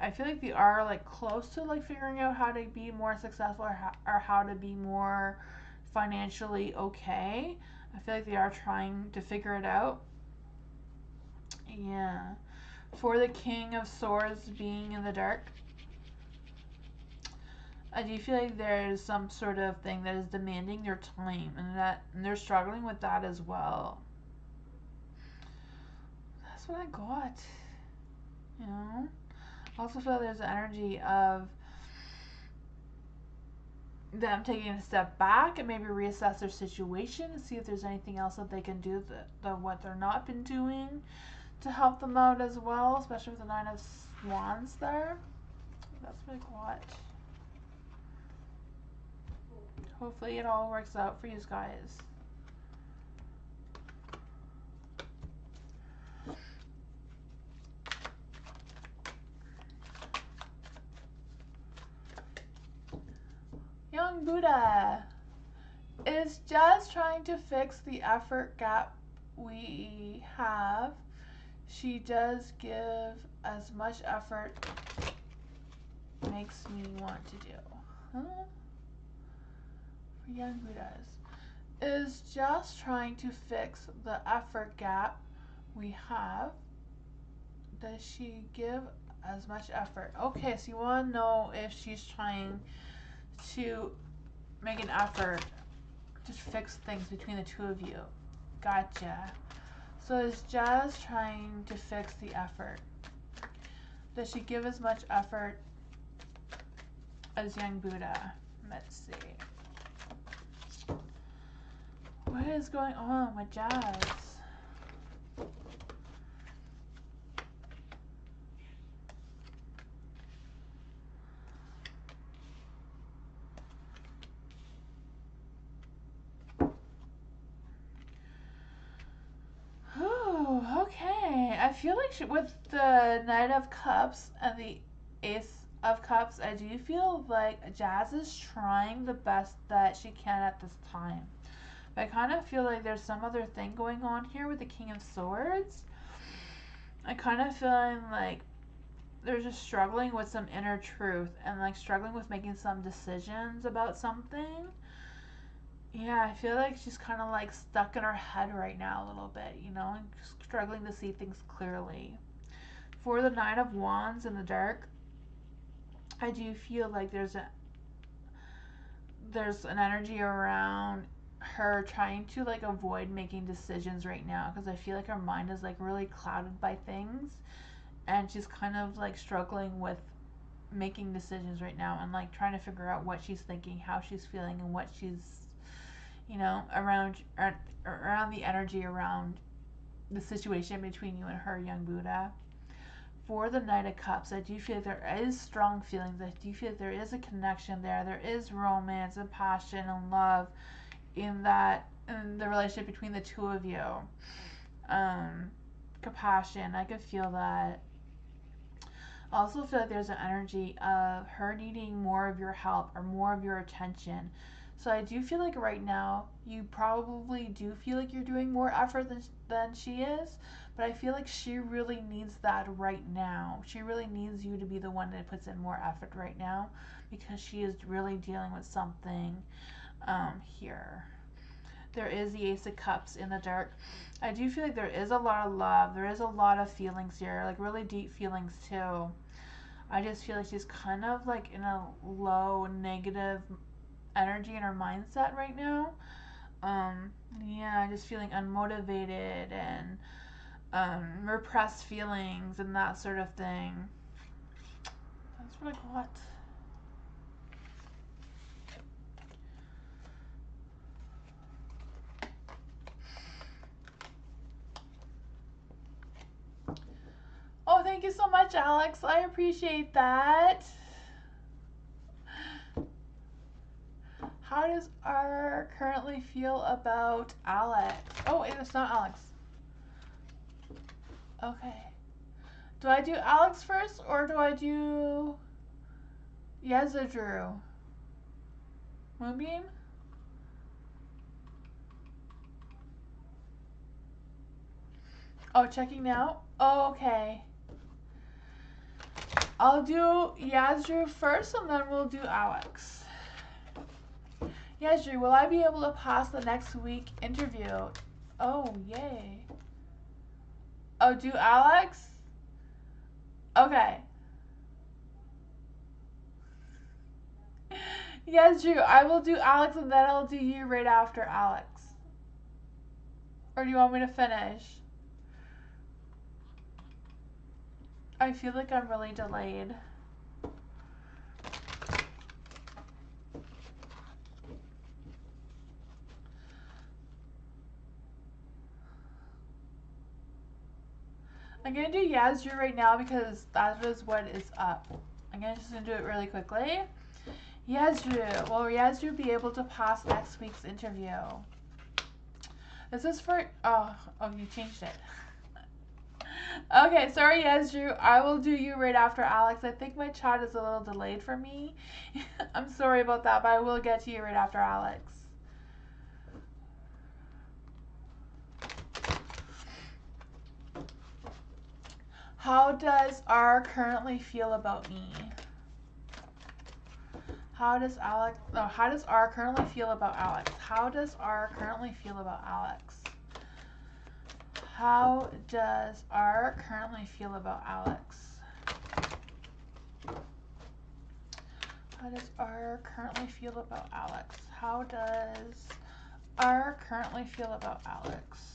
I feel like they are like close to like figuring out how to be more successful, or how to be more financially okay. I feel like they are trying to figure it out. Yeah. For the King of Swords being in the dark, I do feel like there's some sort of thing that is demanding their time, and they're struggling with that as well. That's what I got. You know? I also feel there's an energy of them taking a step back and maybe reassess their situation and see if there's anything else that they can do that what they're not been doing to help them out as well, especially with the Nine of Wands there. That's what I got. Hopefully it all works out for you guys. Young Buddha is just trying to fix the effort gap we have. She does give as much effort makes me want to do. Huh? For young Buddhas is just trying to fix the effort gap we have. Does she give as much effort? Okay, so you want to know if she's trying to make an effort to fix things between the two of you. Gotcha. So it's just trying to fix the effort. Does she give as much effort as young Buddha? Let's see. What is going on with Jazz? Oh, okay. I feel like with the Knight of Cups and the Ace of Cups, I do feel like Jazz is trying the best that she can at this time. But I kind of feel like there's some other thing going on here with the King of Swords. I kind of feeling like they're just struggling with some inner truth and like struggling with making some decisions about something. Yeah, I feel like she's kind of like stuck in her head right now a little bit, you know, and struggling to see things clearly. For the Nine of Wands in the dark, I do feel like there's an energy around her trying to like avoid making decisions right now, because I feel like her mind is like really clouded by things, and she's kind of like struggling with making decisions right now and like trying to figure out what she's thinking, how she's feeling, and what she's, you know, around the energy around the situation between you and her, young Buddha. For the Knight of Cups, I do feel there is strong feelings. I do feel there is a connection there. There is romance and passion and love in the relationship between the two of you. compassion. I could feel that. I also feel like there's an energy of her needing more of your help or more of your attention. So I do feel like right now you probably do feel like you're doing more effort than she is, but I feel like she really needs that right now. She really needs you to be the one that puts in more effort right now because she is really dealing with something here. There is the Ace of Cups in the dark. I do feel like there is a lot of love. There is a lot of feelings here, like really deep feelings too. I just feel like she's kind of like in a low negative energy in her mindset right now. Yeah, just feeling unmotivated and repressed feelings and that sort of thing. That's what I got. Oh, thank you so much, Alex. I appreciate that. How does R currently feel about Alex? Oh, wait, it's not Alex. Okay. Do I do Alex first or do I do Yazadru? Moonbeam? Oh, checking now? Oh, okay. I'll do Yazru first and then we'll do Alex. Yazru, will I be able to pass the next week interview? Oh, yay. Oh, do Alex? Okay. Yazru, I will do Alex and then I'll do you right after Alex. Or do you want me to finish? I feel like I'm really delayed. I'm going to do Yazru right now because that is what is up. I'm just going to do it really quickly. Yazru. Will Yazru be able to pass next week's interview? This is for... Oh, you changed it. Okay, sorry, Yazru. I will do you right after Alex. I think my chat is a little delayed for me. I'm sorry about that, but I will get to you right after Alex. How does R currently feel about me? How does R currently feel about Alex? How does R currently feel about Alex? How does R currently feel about Alex? How does R currently feel about Alex? How does R currently feel about Alex?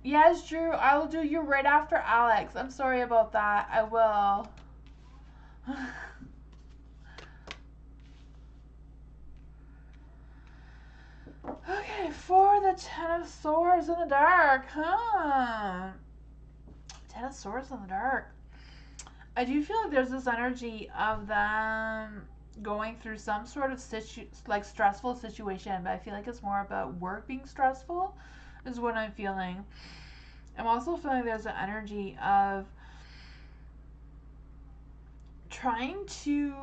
Yes, Drew, I will do you right after Alex. I'm sorry about that. I will. Okay, for the Ten of Swords in the dark, huh? Ten of Swords in the dark. I do feel like there's this energy of them going through some sort of stressful situation, but I feel like it's more about work being stressful is what I'm feeling. I'm also feeling there's an energy of trying to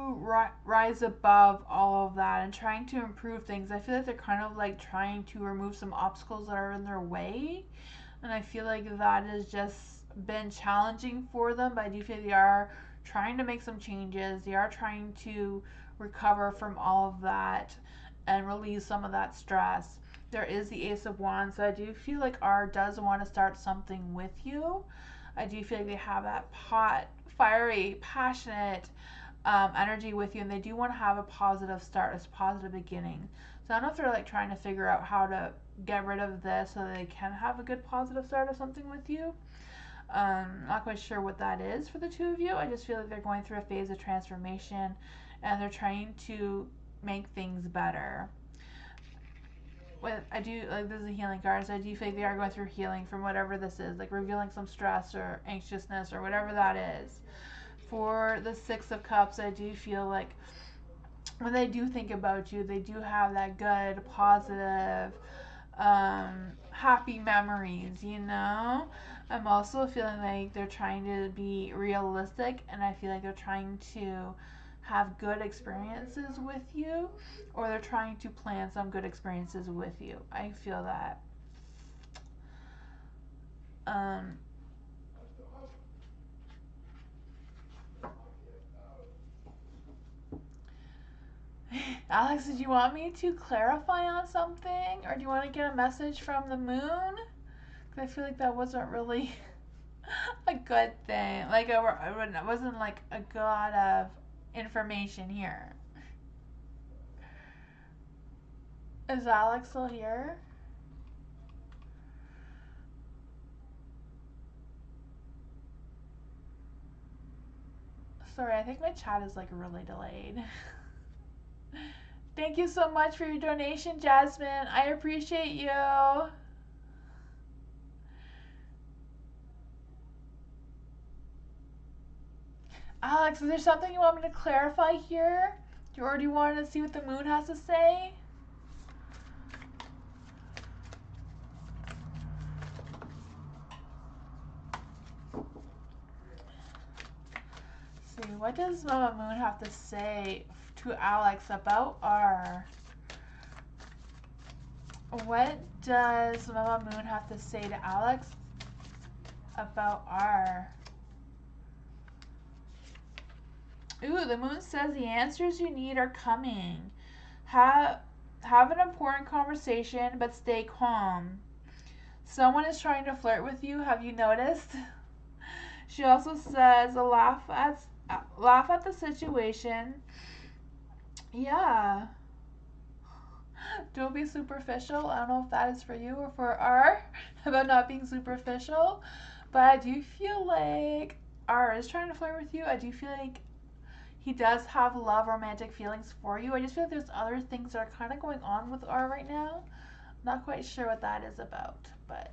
rise above all of that and trying to improve things. I feel like they're kind of like trying to remove some obstacles that are in their way, and I feel like that has just been challenging for them, but I do feel they are trying to make some changes. They are trying to recover from all of that and release some of that stress. There is the Ace of Wands, so I do feel like R does want to start something with you. I do feel like they have that fiery, passionate energy with you, and they do want to have a positive start, a positive beginning. So I don't know if they're like trying to figure out how to get rid of this so that they can have a good positive start of something with you. Not quite sure what that is for the two of you. I just feel like they're going through a phase of transformation and they're trying to make things better. I do like this is a healing card, so I do feel like they are going through healing from whatever this is, like revealing some stress or anxiousness or whatever that is. For the Six of Cups, I do feel like when they do think about you, they do have that good, positive, happy memories, you know? I'm also feeling like they're trying to be realistic, and I feel like they're trying to have good experiences with you, or they're trying to plan some good experiences with you. I feel that. Um, Alex, did you want me to clarify on something, or do you want to get a message from the moon? Because I feel like that wasn't really a good thing. Like, it wasn't like a lot of information here. Is Alex still here? Sorry, I think my chat is like really delayed. Thank you so much for your donation, Jasmine. I appreciate you. Alex, is there something you want me to clarify here? Or do you want to see what the moon has to say? Let's see, what does Mama Moon have to say to Alex about R? What does Mama Moon have to say to Alex about R? Ooh, the moon says the answers you need are coming. Have an important conversation, but stay calm. Someone is trying to flirt with you. Have you noticed? She also says, laugh at the situation. Yeah. Don't be superficial. I don't know if that is for you or for R about not being superficial, but I do feel like R is trying to flirt with you. I do feel like he does have love, romantic feelings for you. I just feel like there's other things that are kind of going on with R right now. Not quite sure what that is about, but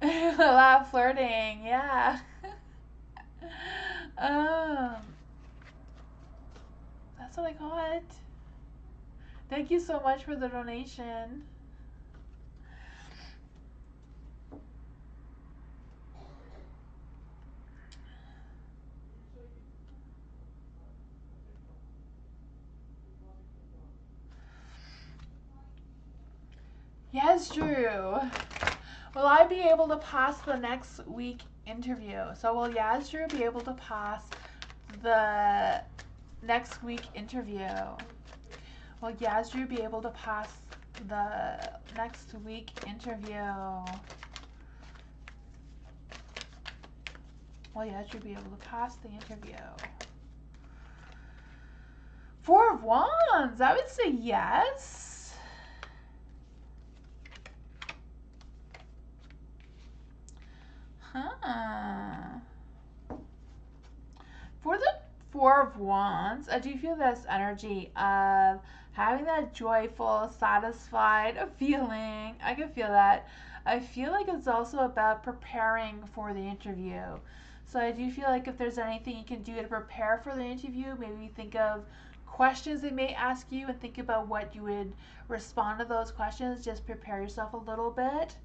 a lot of flirting, yeah. um, that's what I got. Thank you so much for the donation. Yes, Drew. Will I be able to pass the next week interview? So will Yasdru be able to pass the next week interview? Will Yasdru be able to pass the next week interview? Will Yasdru be able to pass the interview? Four of Wands. I would say yes. Huh. For the Four of Wands, I do feel this energy of having that joyful, satisfied feeling. I can feel that. I feel like it's also about preparing for the interview. So I do feel like if there's anything you can do to prepare for the interview, maybe think of questions they may ask you and think about what you would respond to those questions. Just prepare yourself a little bit.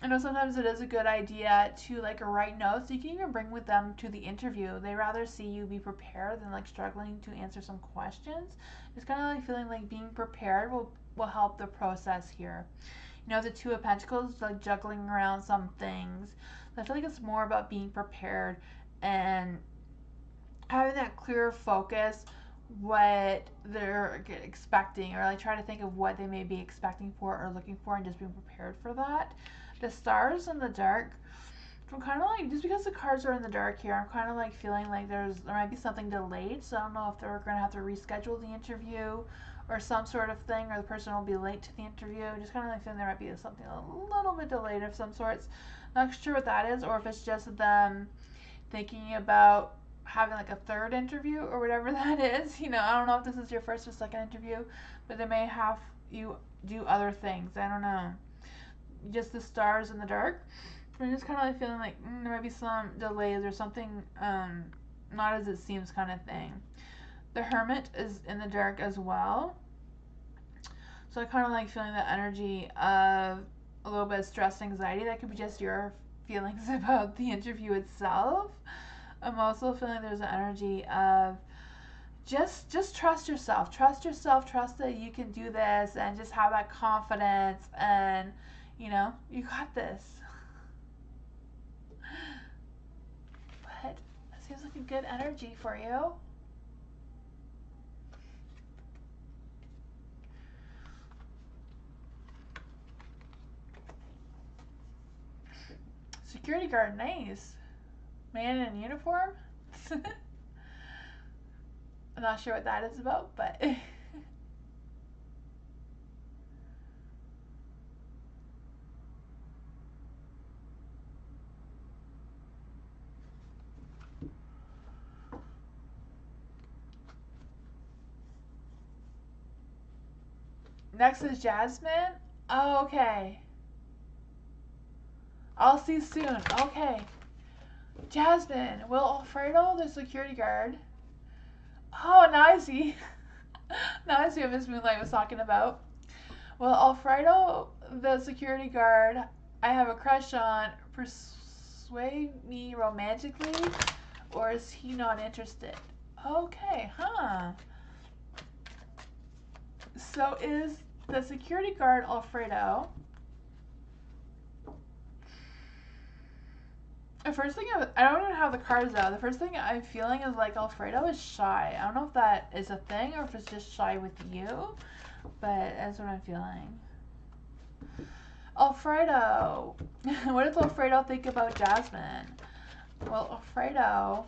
I know sometimes it is a good idea to like write notes. You can even bring with them to the interview. They rather see you be prepared than like struggling to answer some questions. It's kind of like feeling like being prepared will help the process here. You know, the Two of Pentacles, like juggling around some things. I feel like it's more about being prepared and having that clear focus what they're expecting, or like try to think of what they may be expecting for or looking for and just being prepared for that. The stars in the dark, I'm kind of like, just because the cards are in the dark here, I'm kind of like feeling like there might be something delayed. So I don't know if they're going to have to reschedule the interview or some sort of thing, or the person will be late to the interview. Just kind of like feeling there might be something a little bit delayed of some sorts. Not sure what that is, or if it's just them thinking about having like a third interview or whatever that is. You know, I don't know if this is your first or second interview, but they may have you do other things. I don't know. Just the stars in the dark. I'm just kind of like feeling like there might be some delays or something not as it seems kind of thing. The Hermit is in the dark as well. So I kind of like feeling the energy of a little bit of stress and anxiety. That could be just your feelings about the interview itself. I'm also feeling there's an energy of just trust yourself. Trust yourself. Trust that you can do this and just have that confidence and, you know, you got this. But it seems like a good energy for you. Security guard, nice. Man in uniform? I'm not sure what that is about, but... Next is Jasmine. Oh, okay. I'll see you soon. Okay. Jasmine. Will Alfredo, the security guard. Oh, now I see. Now I see what Miss Moonlight was talking about. Well, Alfredo, the security guard, I have a crush on. Persuade me romantically, or is he not interested? Okay, huh. So is the security guard Alfredo. The first thing I don't even have the cards out. The first thing I'm feeling is like Alfredo is shy. I don't know if that is a thing or if it's just shy with you, but that's what I'm feeling. Alfredo. What does Alfredo think about Jasmine? Well, Alfredo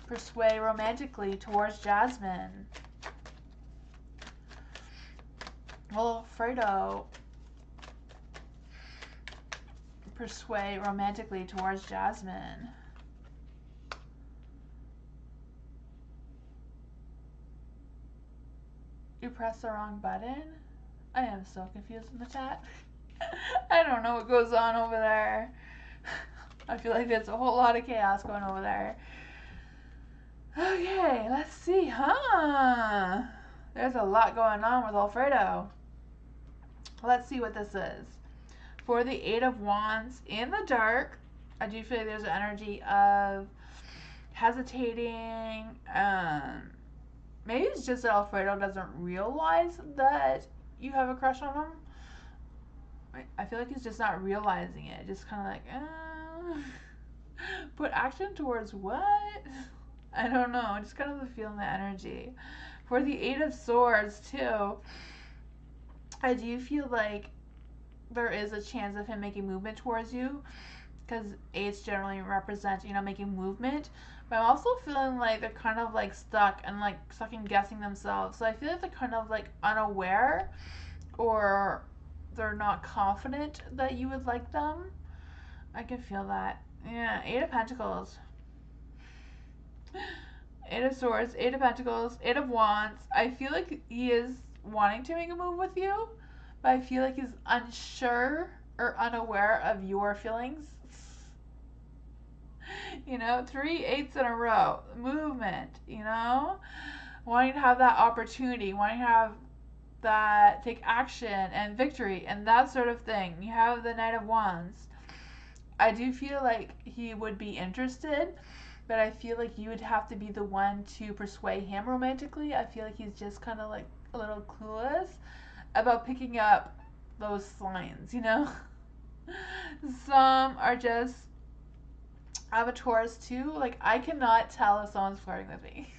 persuade romantically towards Jasmine. Well, Alfredo persuade romantically towards Jasmine. You pressed the wrong button? I am so confused in the chat. I don't know what goes on over there. I feel like there's a whole lot of chaos going over there. Okay, let's see, huh? There's a lot going on with Alfredo. Let's see what this is. For the Eight of Wands in the dark, I do feel like there's an energy of hesitating. Maybe it's just that Alfredo doesn't realize that you have a crush on him. I feel like he's just not realizing it. Just kind of like, put action towards what? I don't know. Just kind of feeling the energy. For the Eight of Swords, too, I do feel like there is a chance of him making movement towards you, because eights generally represent, you know, making movement. But I'm also feeling like they're kind of like stuck and like second guessing themselves. So I feel like they're kind of like unaware, or they're not confident that you would like them. I can feel that. Yeah, Eight of Pentacles. Eight of Swords, Eight of Pentacles, Eight of Wands. I feel like he is wanting to make a move with you, but I feel like he's unsure or unaware of your feelings. You know, 3 8s in a row. Movement, you know? Wanting to have that opportunity, wanting to have that take action and victory and that sort of thing. You have the Knight of Wands. I do feel like he would be interested, but I feel like you would have to be the one to persuade him romantically. I feel like he's just kind of like a little clueless about picking up those signs, you know? Some are just, I have a Taurus too. Like, I cannot tell if someone's flirting with me.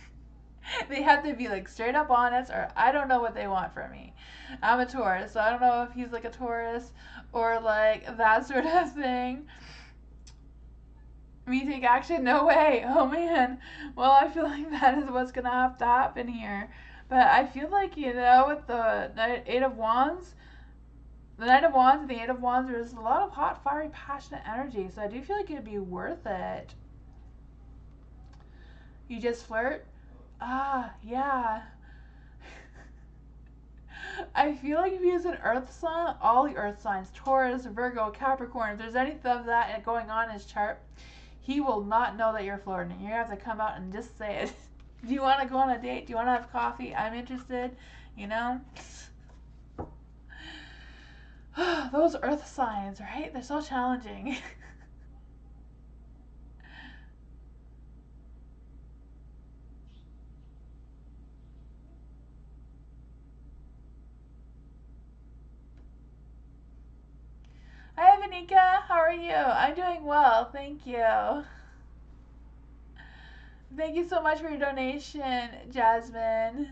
They have to be like straight up honest, or I don't know what they want from me. I'm a Taurus, so I don't know if he's like a Taurus or like that sort of thing. Me take action? No way. Oh man. Well, I feel like that is what's gonna have to happen here. But I feel like, you know, with the Eight of Wands, the Knight of Wands and the Eight of Wands, there's a lot of hot, fiery, passionate energy. So I do feel like it'd be worth it. You just flirt? Ah, yeah. I feel like if he is an earth sign, all the earth signs, Taurus, Virgo, Capricorn, if there's anything of that going on in his chart, he will not know that you're flirting. You have to come out and just say it. Do you want to go on a date? Do you want to have coffee? I'm interested. You know? Those earth signs, right? They're so challenging. Hi, Vanika. How are you? I'm doing well. Thank you. Thank you so much for your donation, Jasmine.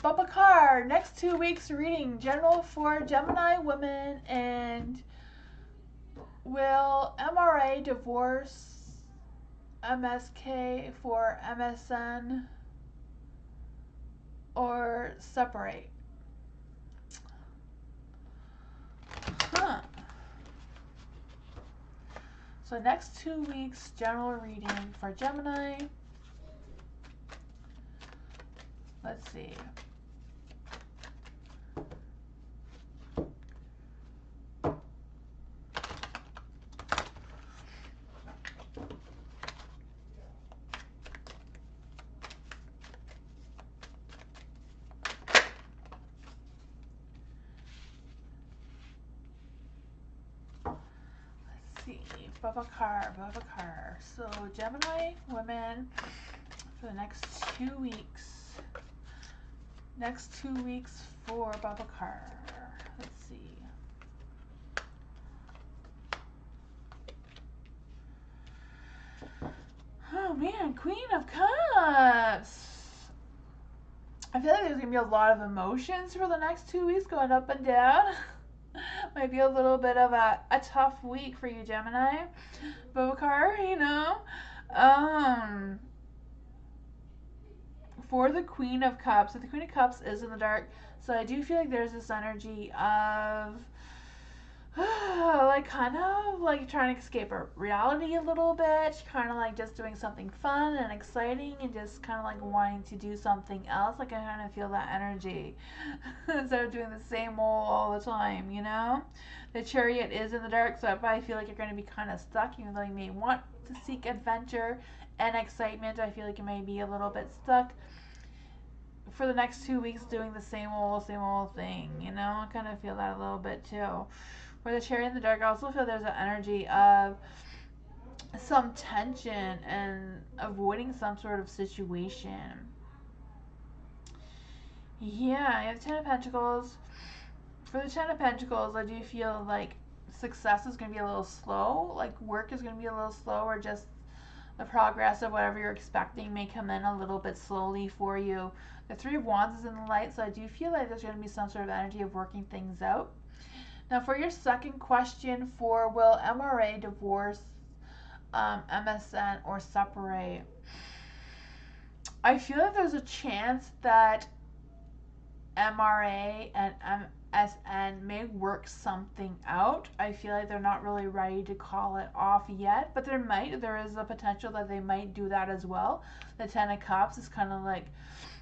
Babakar, next 2 weeks reading general for Gemini women, and will MRA divorce MSK for MSN or separate? Huh. So next 2 weeks general reading for Gemini. Let's see. Babakar. So Gemini women for the next 2 weeks. Next 2 weeks for Babakar. Let's see. Oh man, Queen of Cups. I feel like there's gonna be a lot of emotions for the next 2 weeks, going up and down. Might be a little bit of a tough week for you, Gemini. Babakar, you know. For the Queen of Cups, so the Queen of Cups is in the dark, so I do feel like there's this energy of like kind of like trying to escape a reality a little bit, kind of like just doing something fun and exciting and just kind of like wanting to do something else. Like I kind of feel that energy instead of doing the same old all the time, you know. The Chariot is in the dark, so I feel like you're going to be kind of stuck, even though you may want to seek adventure and excitement. I feel like you may be a little bit stuck for the next 2 weeks doing the same old thing, you know. I kind of feel that a little bit too. For the Chariot in the dark, I also feel there's an energy of some tension and avoiding some sort of situation. Yeah, you have the Ten of Pentacles. For the Ten of Pentacles, I do feel like success is going to be a little slow. Like work is going to be a little slow, or just the progress of whatever you're expecting may come in a little bit slowly for you. The Three of Wands is in the light, so I do feel like there's going to be some sort of energy of working things out. Now for your second question, for will MRA divorce MSN or separate, I feel like there's a chance that MRA and MSN may work something out. I feel like they're not really ready to call it off yet, but there is a potential that they might do that as well. The Ten of Cups is kind of like,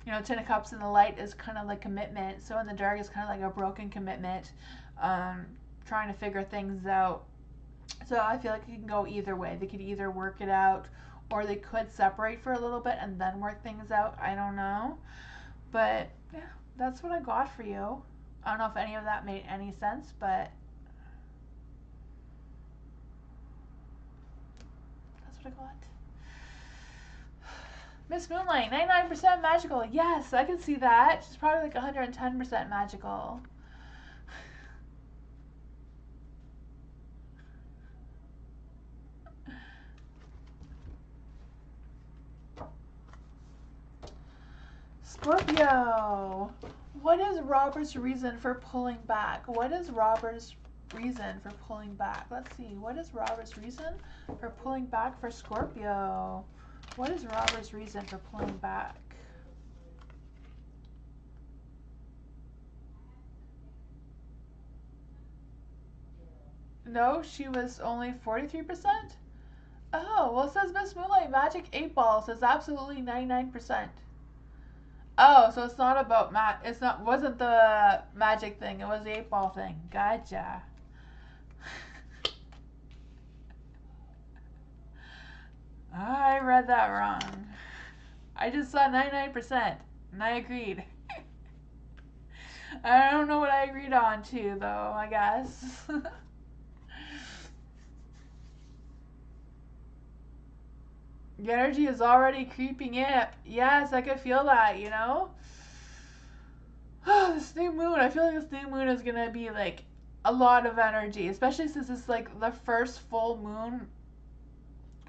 you know, Ten of Cups in the light is kind of like commitment, so in the dark is kind of like a broken commitment, trying to figure things out. So I feel like it can go either way. They could either work it out, or they could separate for a little bit and then work things out. I don't know, but yeah, that's what I got for you. I don't know if any of that made any sense, but that's what I got. Miss Moonlight, 99% magical. Yes, I can see that. She's probably like 110% magical. Scorpio. What is Robert's reason for pulling back? What is Robert's reason for pulling back? Let's see. What is Robert's reason for pulling back for Scorpio? What is Robert's reason for pulling back? No, she was only 43%. Oh, well, it says Miss Moonlight Magic 8 Ball says absolutely 99%. Oh, so it's not about wasn't the magic thing, it was the 8 ball thing. Gotcha. I read that wrong. I just saw 99%, and I agreed. I don't know what I agreed on too, though, I guess. The energy is already creeping in. Yes, I could feel that, you know? This new moon, I feel like this new moon is gonna be like a lot of energy, especially since it's like the first full moon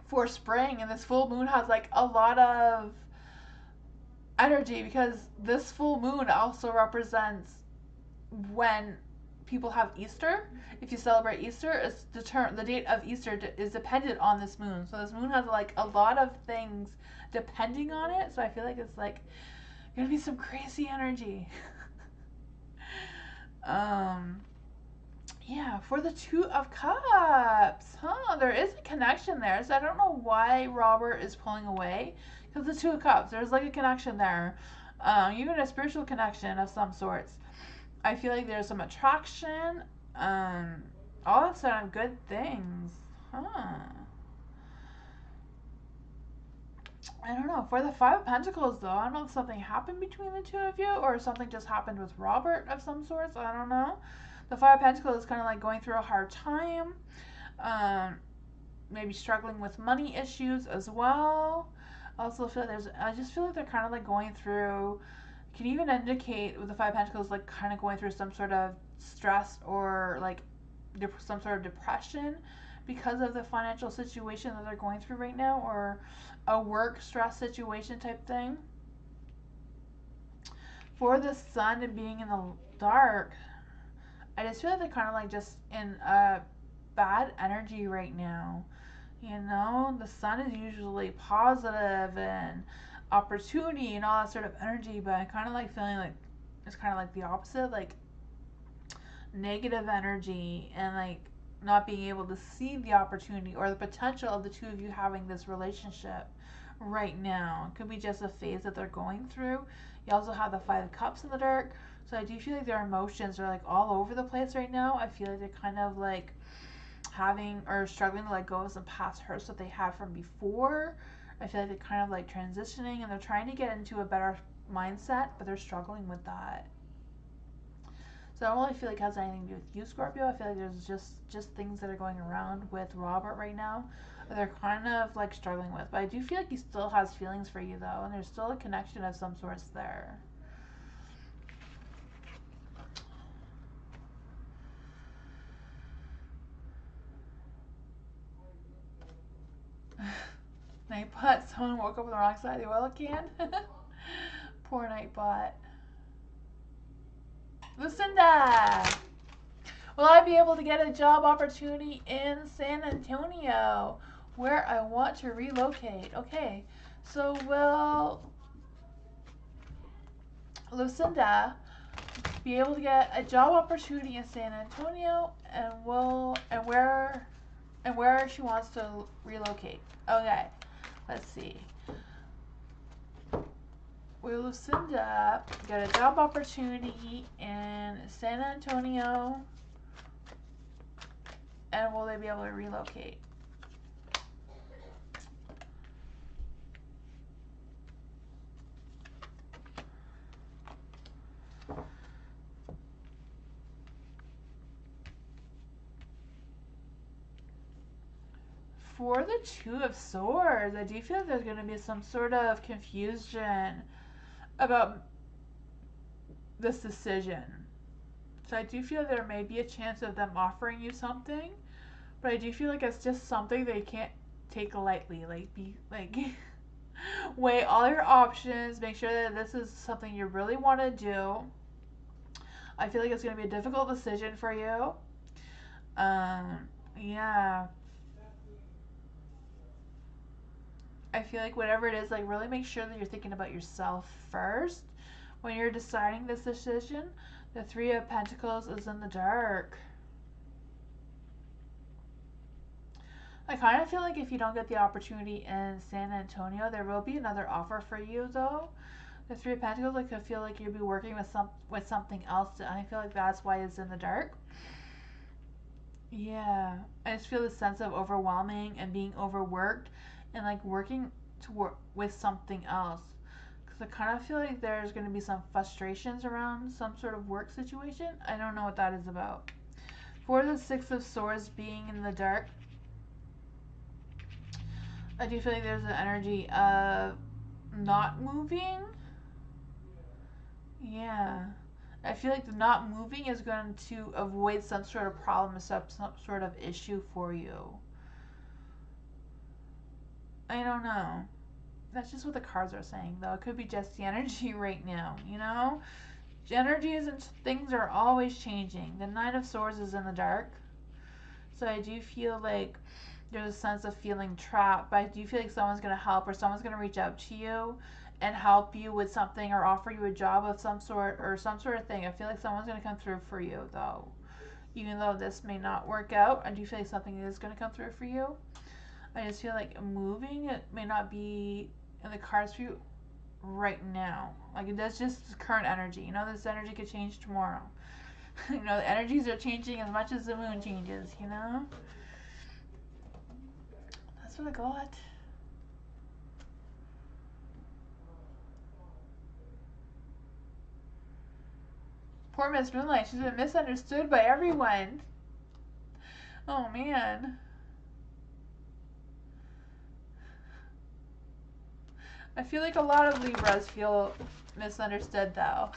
for spring, and this full moon has like a lot of energy because this full moon also represents when people have Easter. If you celebrate Easter, it's the date of Easter is dependent on this moon. So this moon has like a lot of things depending on it. So I feel like it's like gonna be some crazy energy. Yeah, for the Two of Cups, there is a connection there. So I don't know why Robert is pulling away, because the Two of Cups, there's like a connection there, even a spiritual connection of some sorts. I feel like there's some attraction, all that sort of good things, I don't know. For the Five of Pentacles, though, I don't know if something happened between the two of you or something just happened with Robert of some sorts. I don't know. The Five of Pentacles is kind of like going through a hard time. Maybe struggling with money issues as well. I also feel like I just feel like they're kind of like going through, can even indicate with the Five of Pentacles, like kind of going through some sort of stress or like some sort of depression because of the financial situation that they're going through right now, or a work stress situation type thing. For the Sun and being in the dark, I just feel like they're kind of like just in a bad energy right now. You know, the Sun is usually positive and opportunity and all that sort of energy, but I kind of like feeling like it's kind of like the opposite, like negative energy and like not being able to see the opportunity or the potential of the two of you having this relationship right now. It could be just a phase that they're going through. You also have the Five of Cups in the dark. So I do feel like their emotions are like all over the place right now. I feel like they're kind of like having or struggling to let go of some past hurts that they had from before. I feel like they're kind of like transitioning and they're trying to get into a better mindset, but they're struggling with that. So I don't really feel like it has anything to do with you, Scorpio. I feel like there's just things that are going around with Robert right now that they're kind of like struggling with. But I do feel like he still has feelings for you though, and there's still a connection of some sorts there. Nightbot, someone woke up on the wrong side of the oil can. Poor Nightbot. Lucinda! Will I be able to get a job opportunity in San Antonio where I want to relocate? Okay, so will Lucinda be able to get a job opportunity in San Antonio, and where she wants to relocate? Okay, let's see. Will Lucinda get a job opportunity in San Antonio, and will they be able to relocate? For the Two of Swords, I do feel like there's going to be some sort of confusion about this decision. So I do feel there may be a chance of them offering you something, but I do feel like it's just something they can't take lightly. Like, weigh all your options, make sure that this is something you really want to do. I feel like it's going to be a difficult decision for you. Yeah. I feel like whatever it is, like really make sure that you're thinking about yourself first when you're deciding this decision. The Three of Pentacles is in the dark. I kind of feel like if you don't get the opportunity in San Antonio, there will be another offer for you though. The Three of Pentacles, like I feel like you'll be working with something else. And I feel like that's why it's in the dark. Yeah, I just feel this sense of overwhelming and being overworked, and like working to work with something else. Because I kind of feel like there's going to be some frustrations around some sort of work situation. I don't know what that is about. For the Six of Swords being in the dark, I do feel like there's an energy of not moving. Yeah. I feel like the not moving is going to avoid some sort of problem, some sort of issue for you. I don't know. That's just what the cards are saying, though. It could be just the energy right now, you know? Energies and things are always changing. The Nine of Swords is in the dark. So I do feel like there's a sense of feeling trapped, but I do feel like someone's going to help, or someone's going to reach out to you and help you with something, or offer you a job of some sort, or some sort of thing. I feel like someone's going to come through for you, though. Even though this may not work out, I do feel like something is going to come through for you. I just feel like moving, it may not be in the cards for you right now. Like, that's just current energy. You know, this energy could change tomorrow. You know, the energies are changing as much as the moon changes, you know? That's what I got. Poor Miss Moonlight, she's been misunderstood by everyone. Oh, man. I feel like a lot of Libras feel misunderstood, though.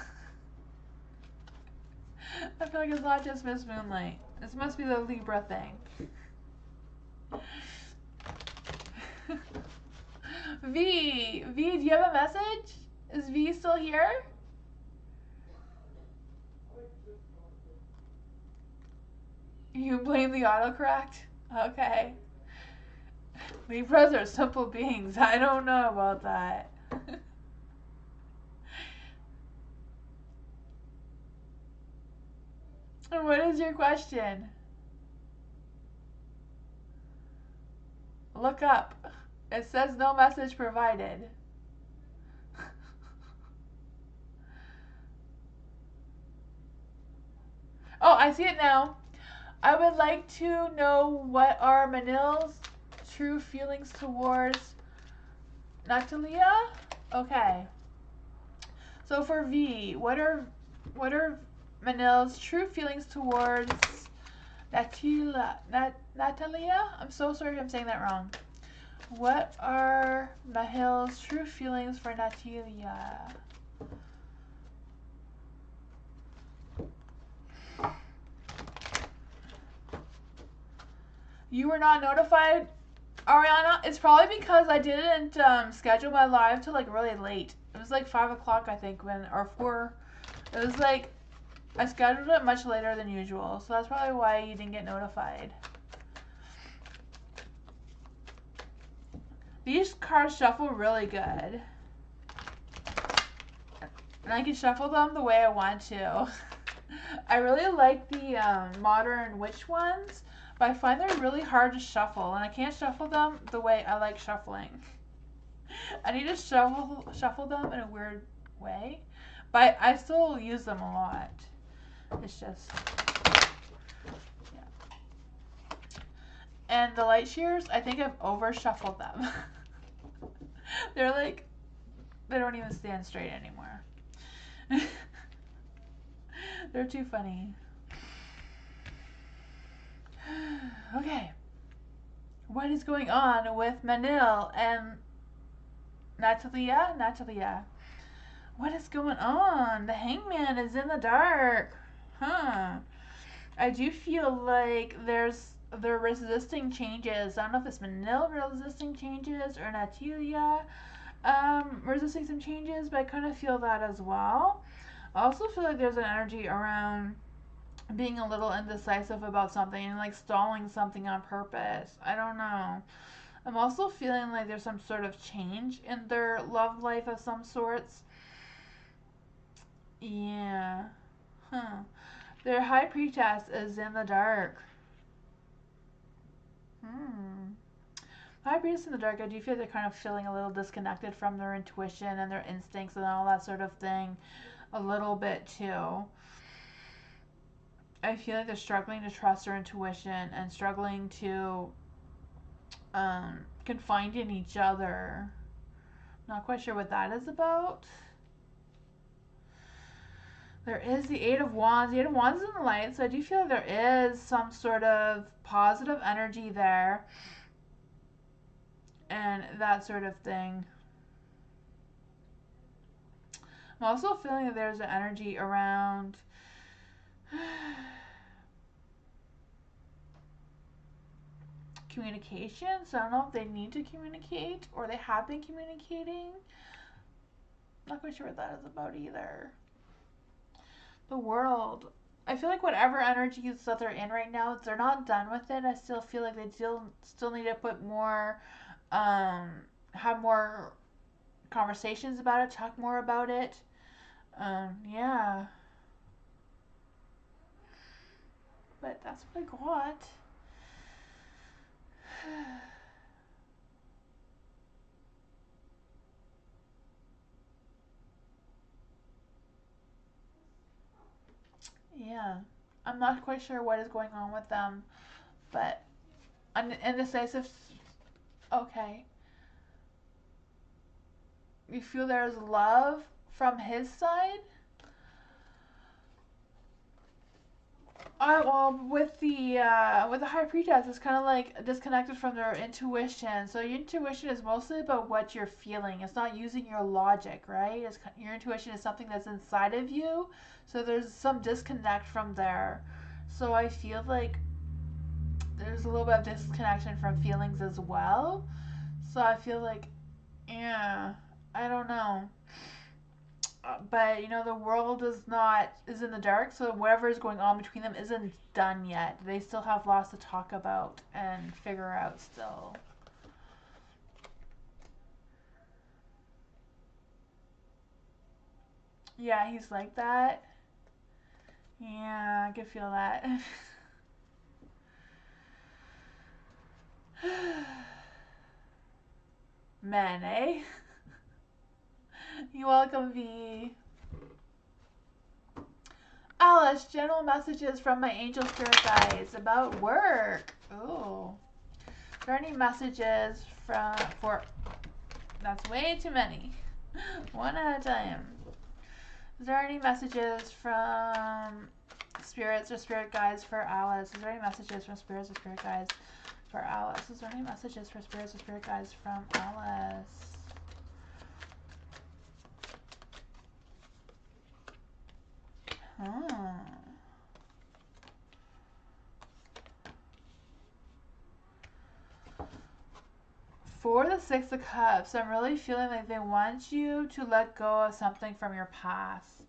I feel like it's not just Miss Moonlight. This must be the Libra thing. V, do you have a message? Is V still here? You blame the autocorrect? Okay. Libras are simple beings. I don't know about that. What is your question? Look up. It says no message provided. Oh, I see it now. I would like to know what are Manil's true feelings towards Natalia? Okay. So for V, what are Manil's true feelings towards Natalia? I'm so sorry if I'm saying that wrong. What are Mahil's true feelings for Natalia? You were not notified, Ariana? It's probably because I didn't schedule my live till like really late. It was like 5 o'clock, I think, or 4. It was like, I scheduled it much later than usual, so that's probably why you didn't get notified. These cards shuffle really good. And I can shuffle them the way I want to. I really like the modern witch ones, but I find they're really hard to shuffle, and I can't shuffle them the way I like shuffling. I need to shuffle them in a weird way, but I still use them a lot. It's just, yeah. And the light shears, I think I've over shuffled them. They're like, they don't even stand straight anymore. They're too funny. Okay. What is going on with Manil and Natalia? What is going on? The Hangman is in the dark. Huh. I do feel like they're resisting changes. I don't know if it's Manil resisting changes or Natalia resisting some changes, but I kind of feel that as well. I also feel like there's an energy around being a little indecisive about something and like stalling something on purpose. I don't know. I'm also feeling like there's some sort of change in their love life of some sorts. Yeah. Huh. Their high priestess is in the dark. High Priestess in the dark, I do feel they're kind of feeling a little disconnected from their intuition and their instincts and all that sort of thing a little bit too. I feel like they're struggling to trust their intuition and struggling to confide in each other. Not quite sure what that is about. There is the Eight of Wands. The Eight of Wands is in the light, so I do feel like there is some sort of positive energy there. And that sort of thing. I'm also feeling that there's an energy around communication. So I don't know if they need to communicate or they have been communicating. Not quite sure what that is about either. The World. I feel like whatever energies that they're in right now, they're not done with it. I still feel like they still need to put more, have more conversations about it, talk more about it. Yeah. But that's what I got. Yeah. I'm not quite sure what is going on with them, but indecisive. Okay. You feel there's love from his side? Well, with the High Priestess, it's kind of like disconnected from their intuition. So your intuition is mostly about what you're feeling. It's not using your logic, right? Your intuition is something that's inside of you. So there's some disconnect from there. So I feel like there's a little bit of disconnection from feelings as well. So I feel like, yeah, I don't know. But you know, the world is in the dark, so whatever is going on between them isn't done yet. They still have lots to talk about and figure out still. Yeah, he's like that. Yeah, I can feel that. Men, eh? You welcome, V. Alice, general messages from my angel spirit guides about work. Ooh. Are there any messages for that's way too many. One at a time. Is there any messages from spirits or spirit guides for Alice? Is there any messages from spirits or spirit guides for Alice? Is there any messages for spirits or spirit guides from Alice? For the Six of Cups, I'm really feeling like they want you to let go of something from your past.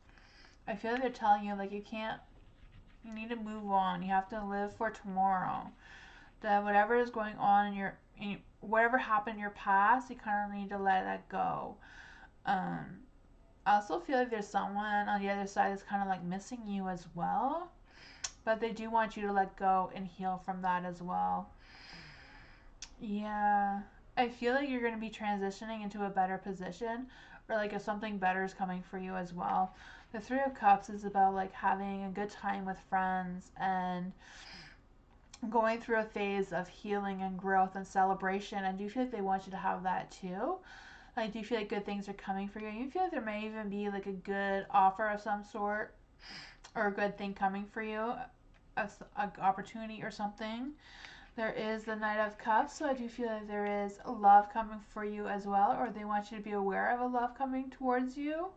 I feel like they're telling you, like, you need to move on. You have to live for tomorrow. That whatever is going on whatever happened in your past, you kind of need to let that go. I also feel like there's someone on the other side that's kind of like missing you as well. But they do want you to let go and heal from that as well. Yeah. I feel like you're going to be transitioning into a better position, or like if something better is coming for you as well. The Three of Cups is about like having a good time with friends and going through a phase of healing and growth and celebration. And do you feel like they want you to have that too? Like, do you feel like good things are coming for you? You feel like there may even be like a good offer of some sort or a good thing coming for you, an opportunity or something. There is the Knight of Cups, so I do feel like there is a love coming for you as well, or they want you to be aware of a love coming towards you.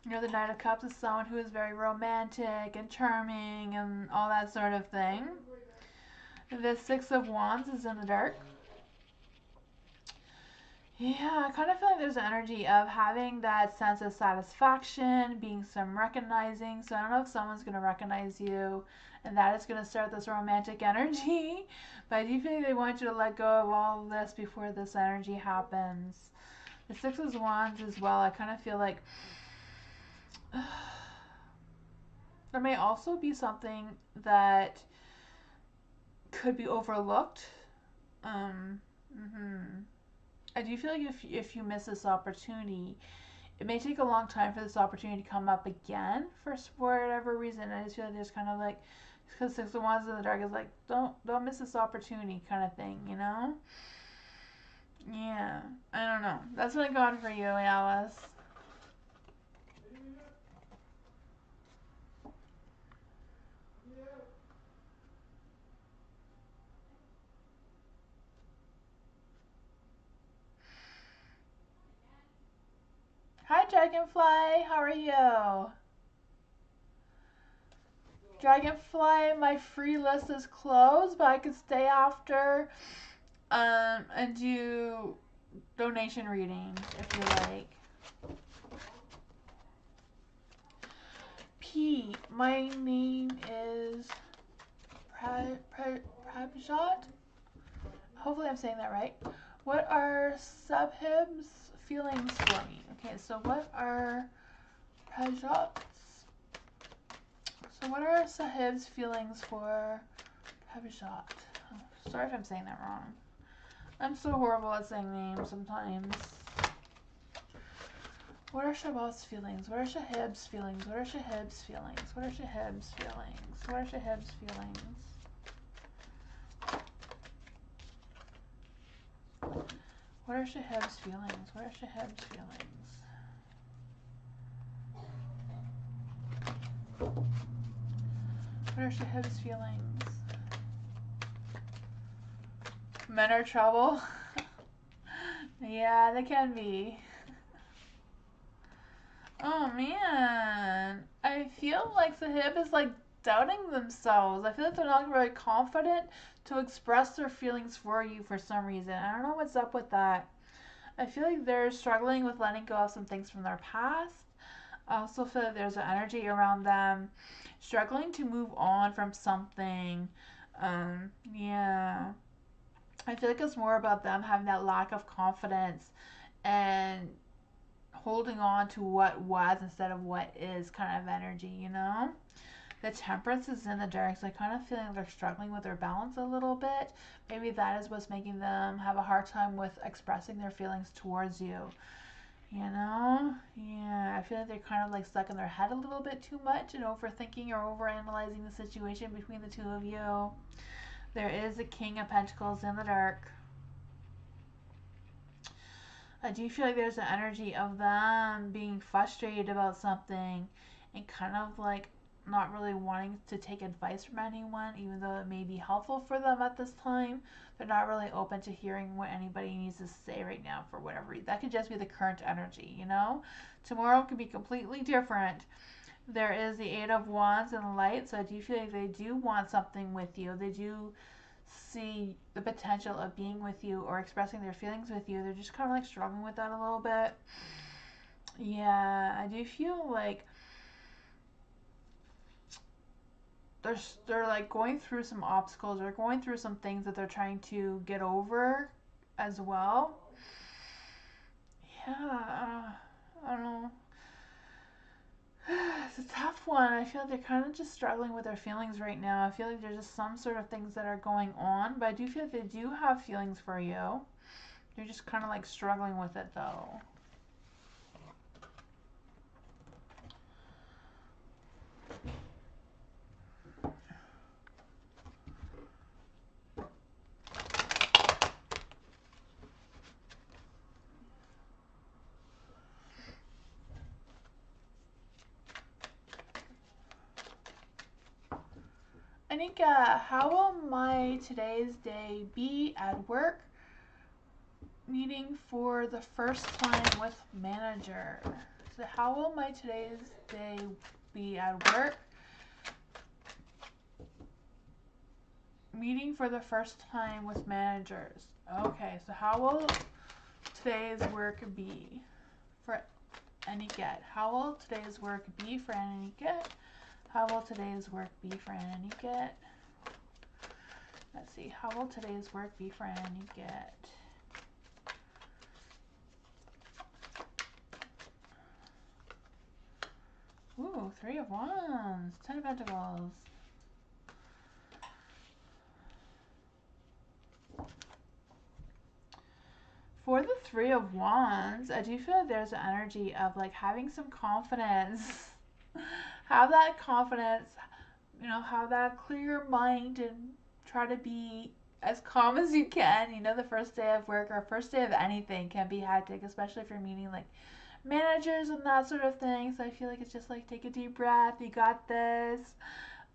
You know, the Knight of Cups is someone who is very romantic and charming and all that sort of thing. The Six of Wands is in the dark. Yeah, I kind of feel like there's an energy of having that sense of satisfaction, being some recognizing. So I don't know if someone's going to recognize you and that is going to start this romantic energy. But I do feel like they want you to let go of all of this before this energy happens. The Six of Wands as well, I kind of feel like there may also be something that could be overlooked. I do feel like if you miss this opportunity, it may take a long time for this opportunity to come up again for whatever reason. I just feel like there's kind of like, because Six of Wands in the Dark is like, don't miss this opportunity kind of thing, you know? Yeah, I don't know. That's what I got for you, Alice. Hi, Dragonfly. How are you? Dragonfly, my free list is closed, but I could stay after and do donation readings if you like. P, my name is Prabjot. Hopefully I'm saying that right. What are Subhib's feelings for me? Okay, so what are Prabjot's? So what are Sahib's feelings for Prabjot? Oh, sorry if I'm saying that wrong. I'm so horrible at saying names sometimes. What are Shabaz's feelings? What are Shahib's feelings? What are Shahib's feelings? What are Shahib's feelings? What are Shahib's feelings? What are Shahib's feelings? What are Shahib's feelings? What are Shahib's feelings? Men are trouble? Yeah, they can be. Oh man, I feel like Sahib is like doubting themselves. I feel like they're not very confident to express their feelings for you for some reason. I don't know what's up with that. I feel like they're struggling with letting go of some things from their past. I also feel like there's an energy around them struggling to move on from something. Yeah. I feel like it's more about them having that lack of confidence and holding on to what was instead of what is kind of energy, you know? The Temperance is in the dark, so I kind of feel like they're struggling with their balance a little bit. Maybe that is what's making them have a hard time with expressing their feelings towards you. You know? Yeah, I feel like they're kind of like stuck in their head a little bit too much and overthinking or overanalyzing the situation between the two of you. There is a King of Pentacles in the dark. I do feel like there's an energy of them being frustrated about something and kind of like not really wanting to take advice from anyone, even though it may be helpful for them at this time. They're not really open to hearing what anybody needs to say right now for whatever reason. That could just be the current energy, you know? Tomorrow could be completely different. There is the Eight of Wands and Light, so I do feel like they do want something with you. They do see the potential of being with you or expressing their feelings with you. They're just kind of like struggling with that a little bit. Yeah, I do feel like they're like going through some obstacles or going through some things that they're trying to get over as well. Yeah, I don't know. It's a tough one. I feel like they're kind of just struggling with their feelings right now. I feel like there's just some sort of things that are going on, but I do feel like they do have feelings for you. They're just kind of like struggling with it though. Anika, how will my today's day be at work? Meeting for the first time with manager. So how will my today's day be at work? Meeting for the first time with managers. Okay, so how will today's work be for Aniket? How will today's work be for Aniket? How will today's work be for Aniket? Let's see. How will today's work be for Aniket? Ooh, Three of Wands, Ten of Pentacles. For the Three of Wands, I do feel like there's an energy of like having some confidence. Have that confidence, you know, have that clear mind and try to be as calm as you can. You know, the first day of work or first day of anything can be hectic, especially if you're meeting like managers and that sort of thing. So I feel like it's just like take a deep breath. You got this.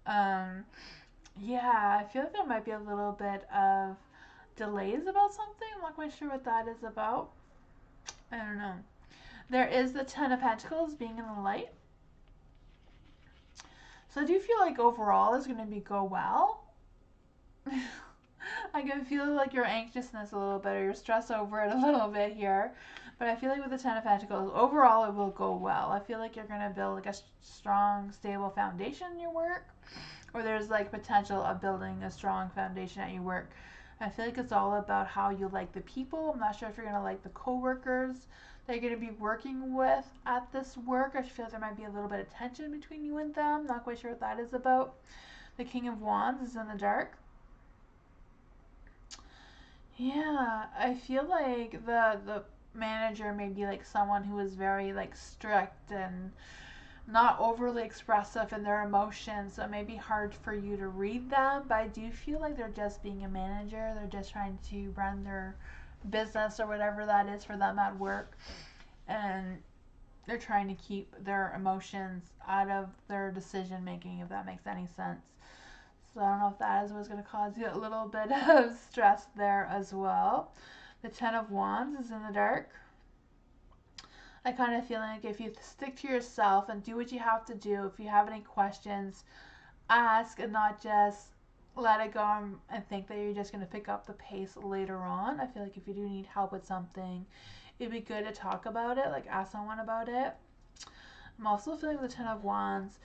Yeah, I feel like there might be a little bit of delays about something. I'm not quite sure what that is about. I don't know. There is the Ten of Pentacles being in the light. So I do feel like overall is going to be go well. I can feel like your anxiousness a little bit or your stress over it a little bit here. But I feel like with the Ten of Pentacles, overall it will go well. I feel like you're going to build like a strong, stable foundation in your work. Or there's like potential of building a strong foundation at your work. I feel like it's all about how you like the people. I'm not sure if you're going to like the co-workers that you're going to be working with at this work. I feel like there might be a little bit of tension between you and them. Not quite sure what that is about. The King of Wands is in the dark. Yeah, I feel like the manager may be like someone who is very like strict and not overly expressive in their emotions, so it may be hard for you to read them, but I do feel like they're just being a manager. They're just trying to run their business or whatever that is for them at work, and they're trying to keep their emotions out of their decision making, if that makes any sense. So I don't know if that is what's going to cause you a little bit of stress there as well. The Ten of Wands is in the dark. I kind of feel like if you stick to yourself and do what you have to do, if you have any questions, ask and not just let it go and think that you're just going to pick up the pace later on. I feel like if you do need help with something, it'd be good to talk about it, like ask someone about it. I'm also feeling the Ten of Wands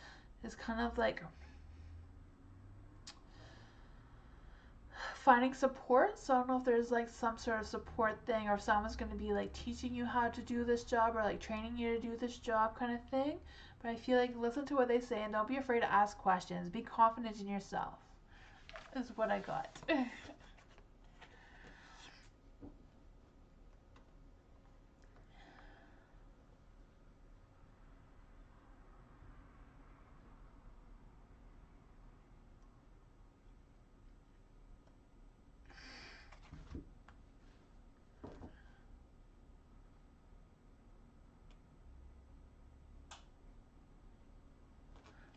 is kind of like finding support. So I don't know if there's like some sort of support thing, or if someone's going to be like teaching you how to do this job or like training you to do this job kind of thing. But I feel like listen to what they say and don't be afraid to ask questions. Be confident in yourself is what I got.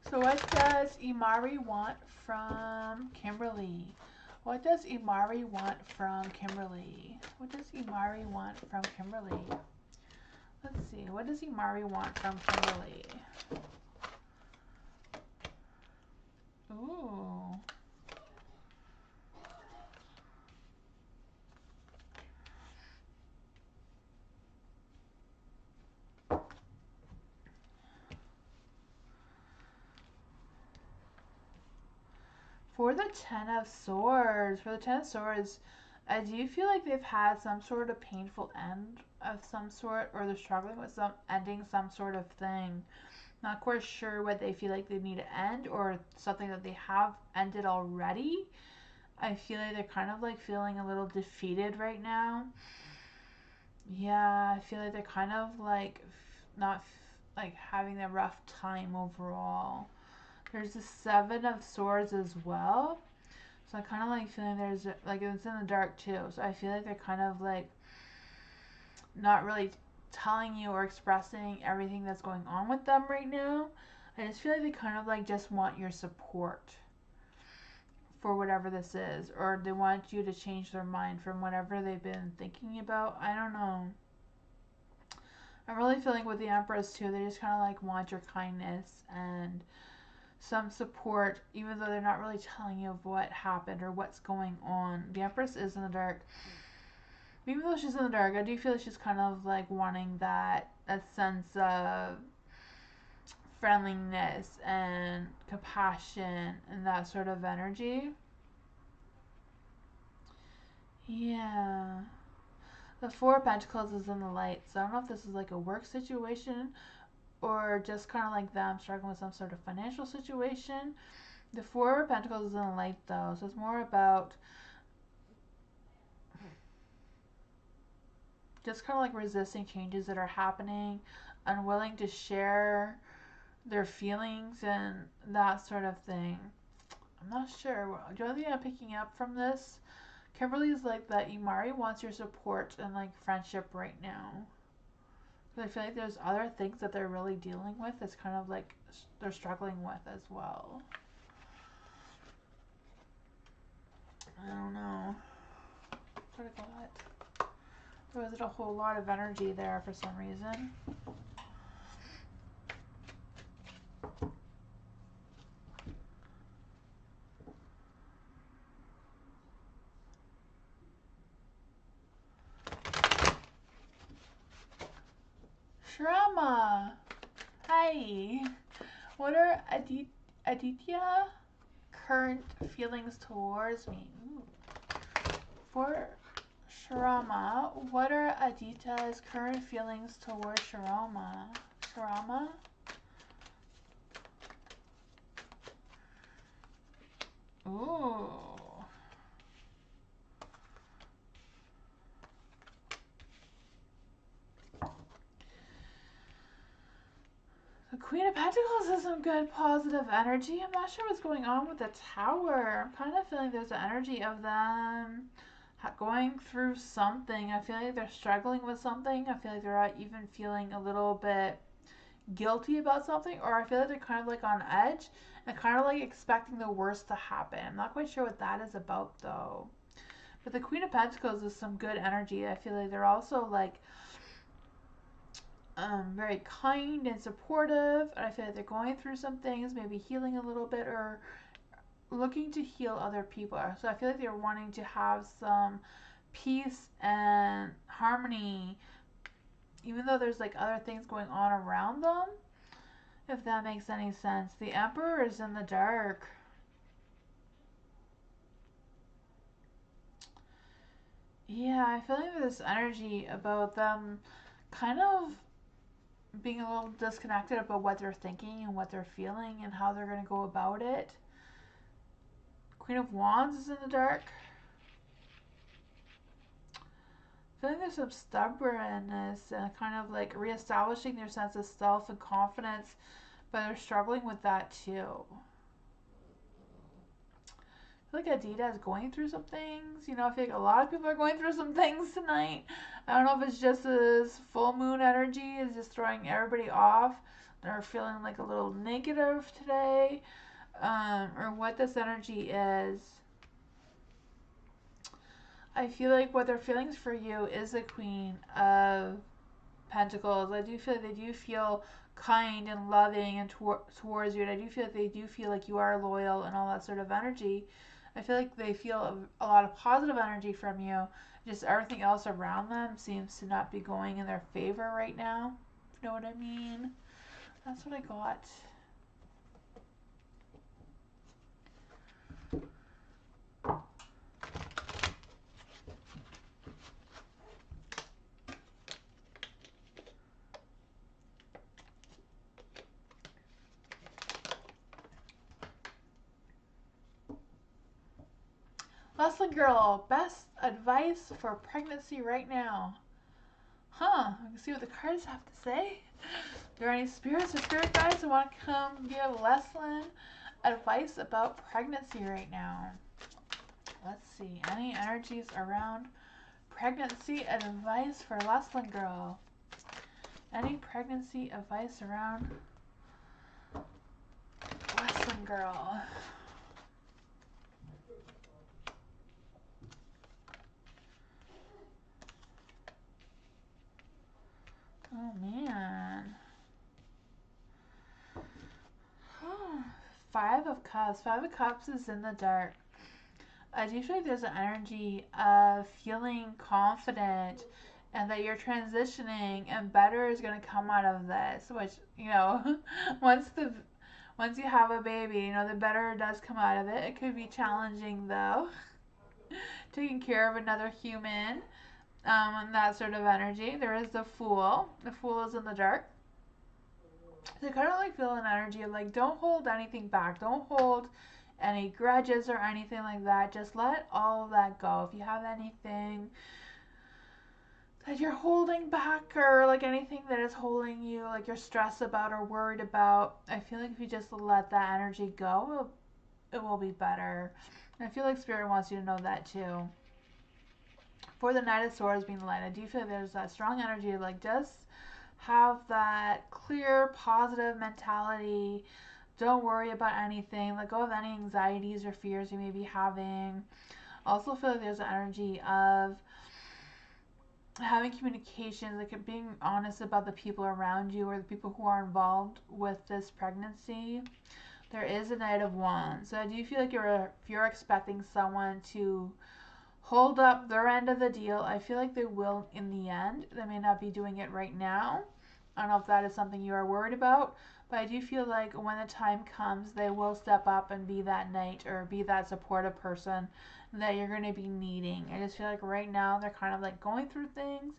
So what does Imari want from Kimberly? What does Imari want from Kimberly? What does Imari want from Kimberly? Let's see. What does Imari want from Kimberly? Ooh. For the Ten of Swords, I do feel like they've had some sort of painful end of some sort, or they're struggling with some ending some sort of thing. Not quite sure what they feel like they need to end, or something that they have ended already. I feel like they're kind of like feeling a little defeated right now. Yeah, I feel like they're kind of like not like having a rough time overall. There's the Seven of Swords as well. So I kind of like feeling there's like it's in the dark too. So I feel like they're kind of like not really telling you or expressing everything that's going on with them right now. I just feel like they kind of like just want your support for whatever this is, or they want you to change their mind from whatever they've been thinking about. I don't know. I'm really feeling with the Empress too. They just kind of like want your kindness and some support, even though they're not really telling you of what happened or what's going on. The Empress is in the dark. Even though she's in the dark, I do feel like she's kind of like wanting that sense of friendliness and compassion and that sort of energy. Yeah. The Four of Pentacles is in the light, so I don't know if this is like a work situation or just kind of like them struggling with some sort of financial situation. The Four of Pentacles is in the light though, so it's more about just kind of like resisting changes that are happening, unwilling to share their feelings and that sort of thing. I'm not sure. The only thing I'm picking up from this, Kimberly's like that Imari wants your support and like friendship right now. Because I feel like there's other things that they're really dealing with. It's kind of like they're struggling with as well. I don't know. What I got? There wasn't a whole lot of energy there for some reason. Shrama! Hi! What are Aditya current feelings towards me? Ooh. For Shrama, what are Aditya's current feelings towards Shrama? Shrama? Ooh. The Queen of Pentacles has some good positive energy. I'm not sure what's going on with the Tower. I'm kind of feeling there's an energy of them going through something. I feel like they're struggling with something. I feel like they're even feeling a little bit guilty about something, or I feel like they're kind of like on edge and kind of like expecting the worst to happen. I'm not quite sure what that is about though. But the Queen of Pentacles is some good energy. I feel like they're also like very kind and supportive. And I feel like they're going through some things, maybe healing a little bit or looking to heal other people. So I feel like they're wanting to have some peace and harmony, even though there's like other things going on around them, if that makes any sense. The Emperor is in the dark. Yeah, I feel like there's energy about them kind of being a little disconnected about what they're thinking and what they're feeling and how they're going to go about it. Queen of Wands is in the dark. I feel like there's some stubbornness and kind of like reestablishing their sense of self and confidence, but they're struggling with that too. I feel like Adita is going through some things. You know, I feel like a lot of people are going through some things tonight. I don't know if it's just this full moon energy is just throwing everybody off. They're feeling like a little negative today. Or what this energy is. I feel like what their feelings for you is the Queen of Pentacles. I do feel like they do feel kind and loving and towards you. And I do feel like they do feel like you are loyal and all that sort of energy. I feel like they feel a lot of positive energy from you. Just everything else around them seems to not be going in their favor right now. You know what I mean? That's what I got. Leslie Girl, best advice for pregnancy right now. Huh, I can see what the cards have to say. Are there any spirits or spirit guides that want to come give Leslin advice about pregnancy right now? Let's see, any energies around pregnancy advice for Leslin Girl? Any pregnancy advice around Leslin Girl? Oh man. Five of Cups. Five of Cups is in the dark. I do feel like there's an energy of feeling confident and that you're transitioning and better is going to come out of this, which, you know, once you have a baby, you know, the better does come out of it. It could be challenging though. Taking care of another human, and that sort of energy. There is the Fool. The Fool is in the dark. So I kind of like feel an energy of like, don't hold anything back. Don't hold any grudges or anything like that. Just let all of that go. If you have anything that you're holding back, or like anything that is holding you, like you're stressed about or worried about, I feel like if you just let that energy go, it will be better. And I feel like Spirit wants you to know that too. For the Knight of Swords being light, I do feel there's that strong energy, like just have that clear, positive mentality. Don't worry about anything. Let go of any anxieties or fears you may be having. Also feel like there's an energy of having communications, like being honest about the people around you or the people who are involved with this pregnancy. There is a Knight of Wands. So I do feel like if you're expecting someone to hold up their end of the deal, I feel like they will in the end. They may not be doing it right now. I don't know if that is something you are worried about, but I do feel like when the time comes, they will step up and be that knight or be that supportive person that you're going to be needing. I just feel like right now they're kind of like going through things.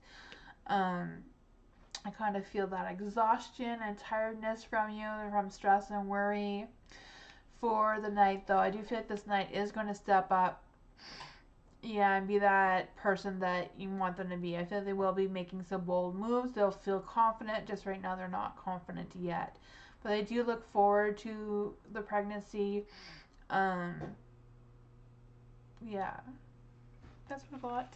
I kind of feel that exhaustion and tiredness from you, from stress and worry. For the knight, though, I do feel like this knight is going to step up, yeah, and be that person that you want them to be. I feel like they will be making some bold moves. They'll feel confident. Just right now, they're not confident yet. But I do look forward to the pregnancy. Yeah, that's what I got.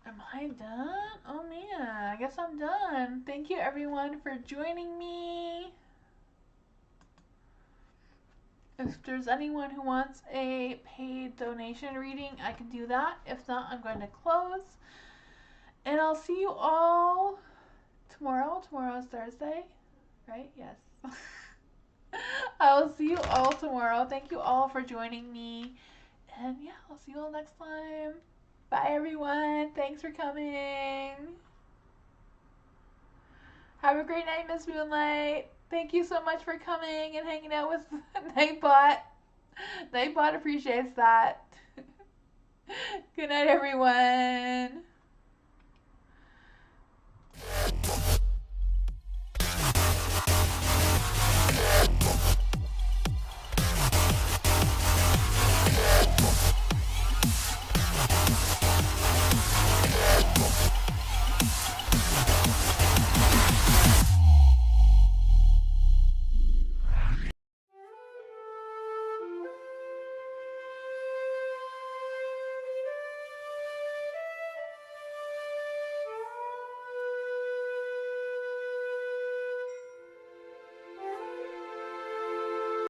Am I done? Oh man, I guess I'm done. Thank you everyone for joining me. If there's anyone who wants a paid donation reading, I can do that. If not, I'm going to close. And I'll see you all tomorrow. Tomorrow is Thursday, right? Yes. I'll see you all tomorrow. Thank you all for joining me. And yeah, I'll see you all next time. Bye everyone. Thanks for coming. Have a great night, Miss Moonlight. Thank you so much for coming and hanging out with Nightbot. Nightbot appreciates that. Good night, everyone.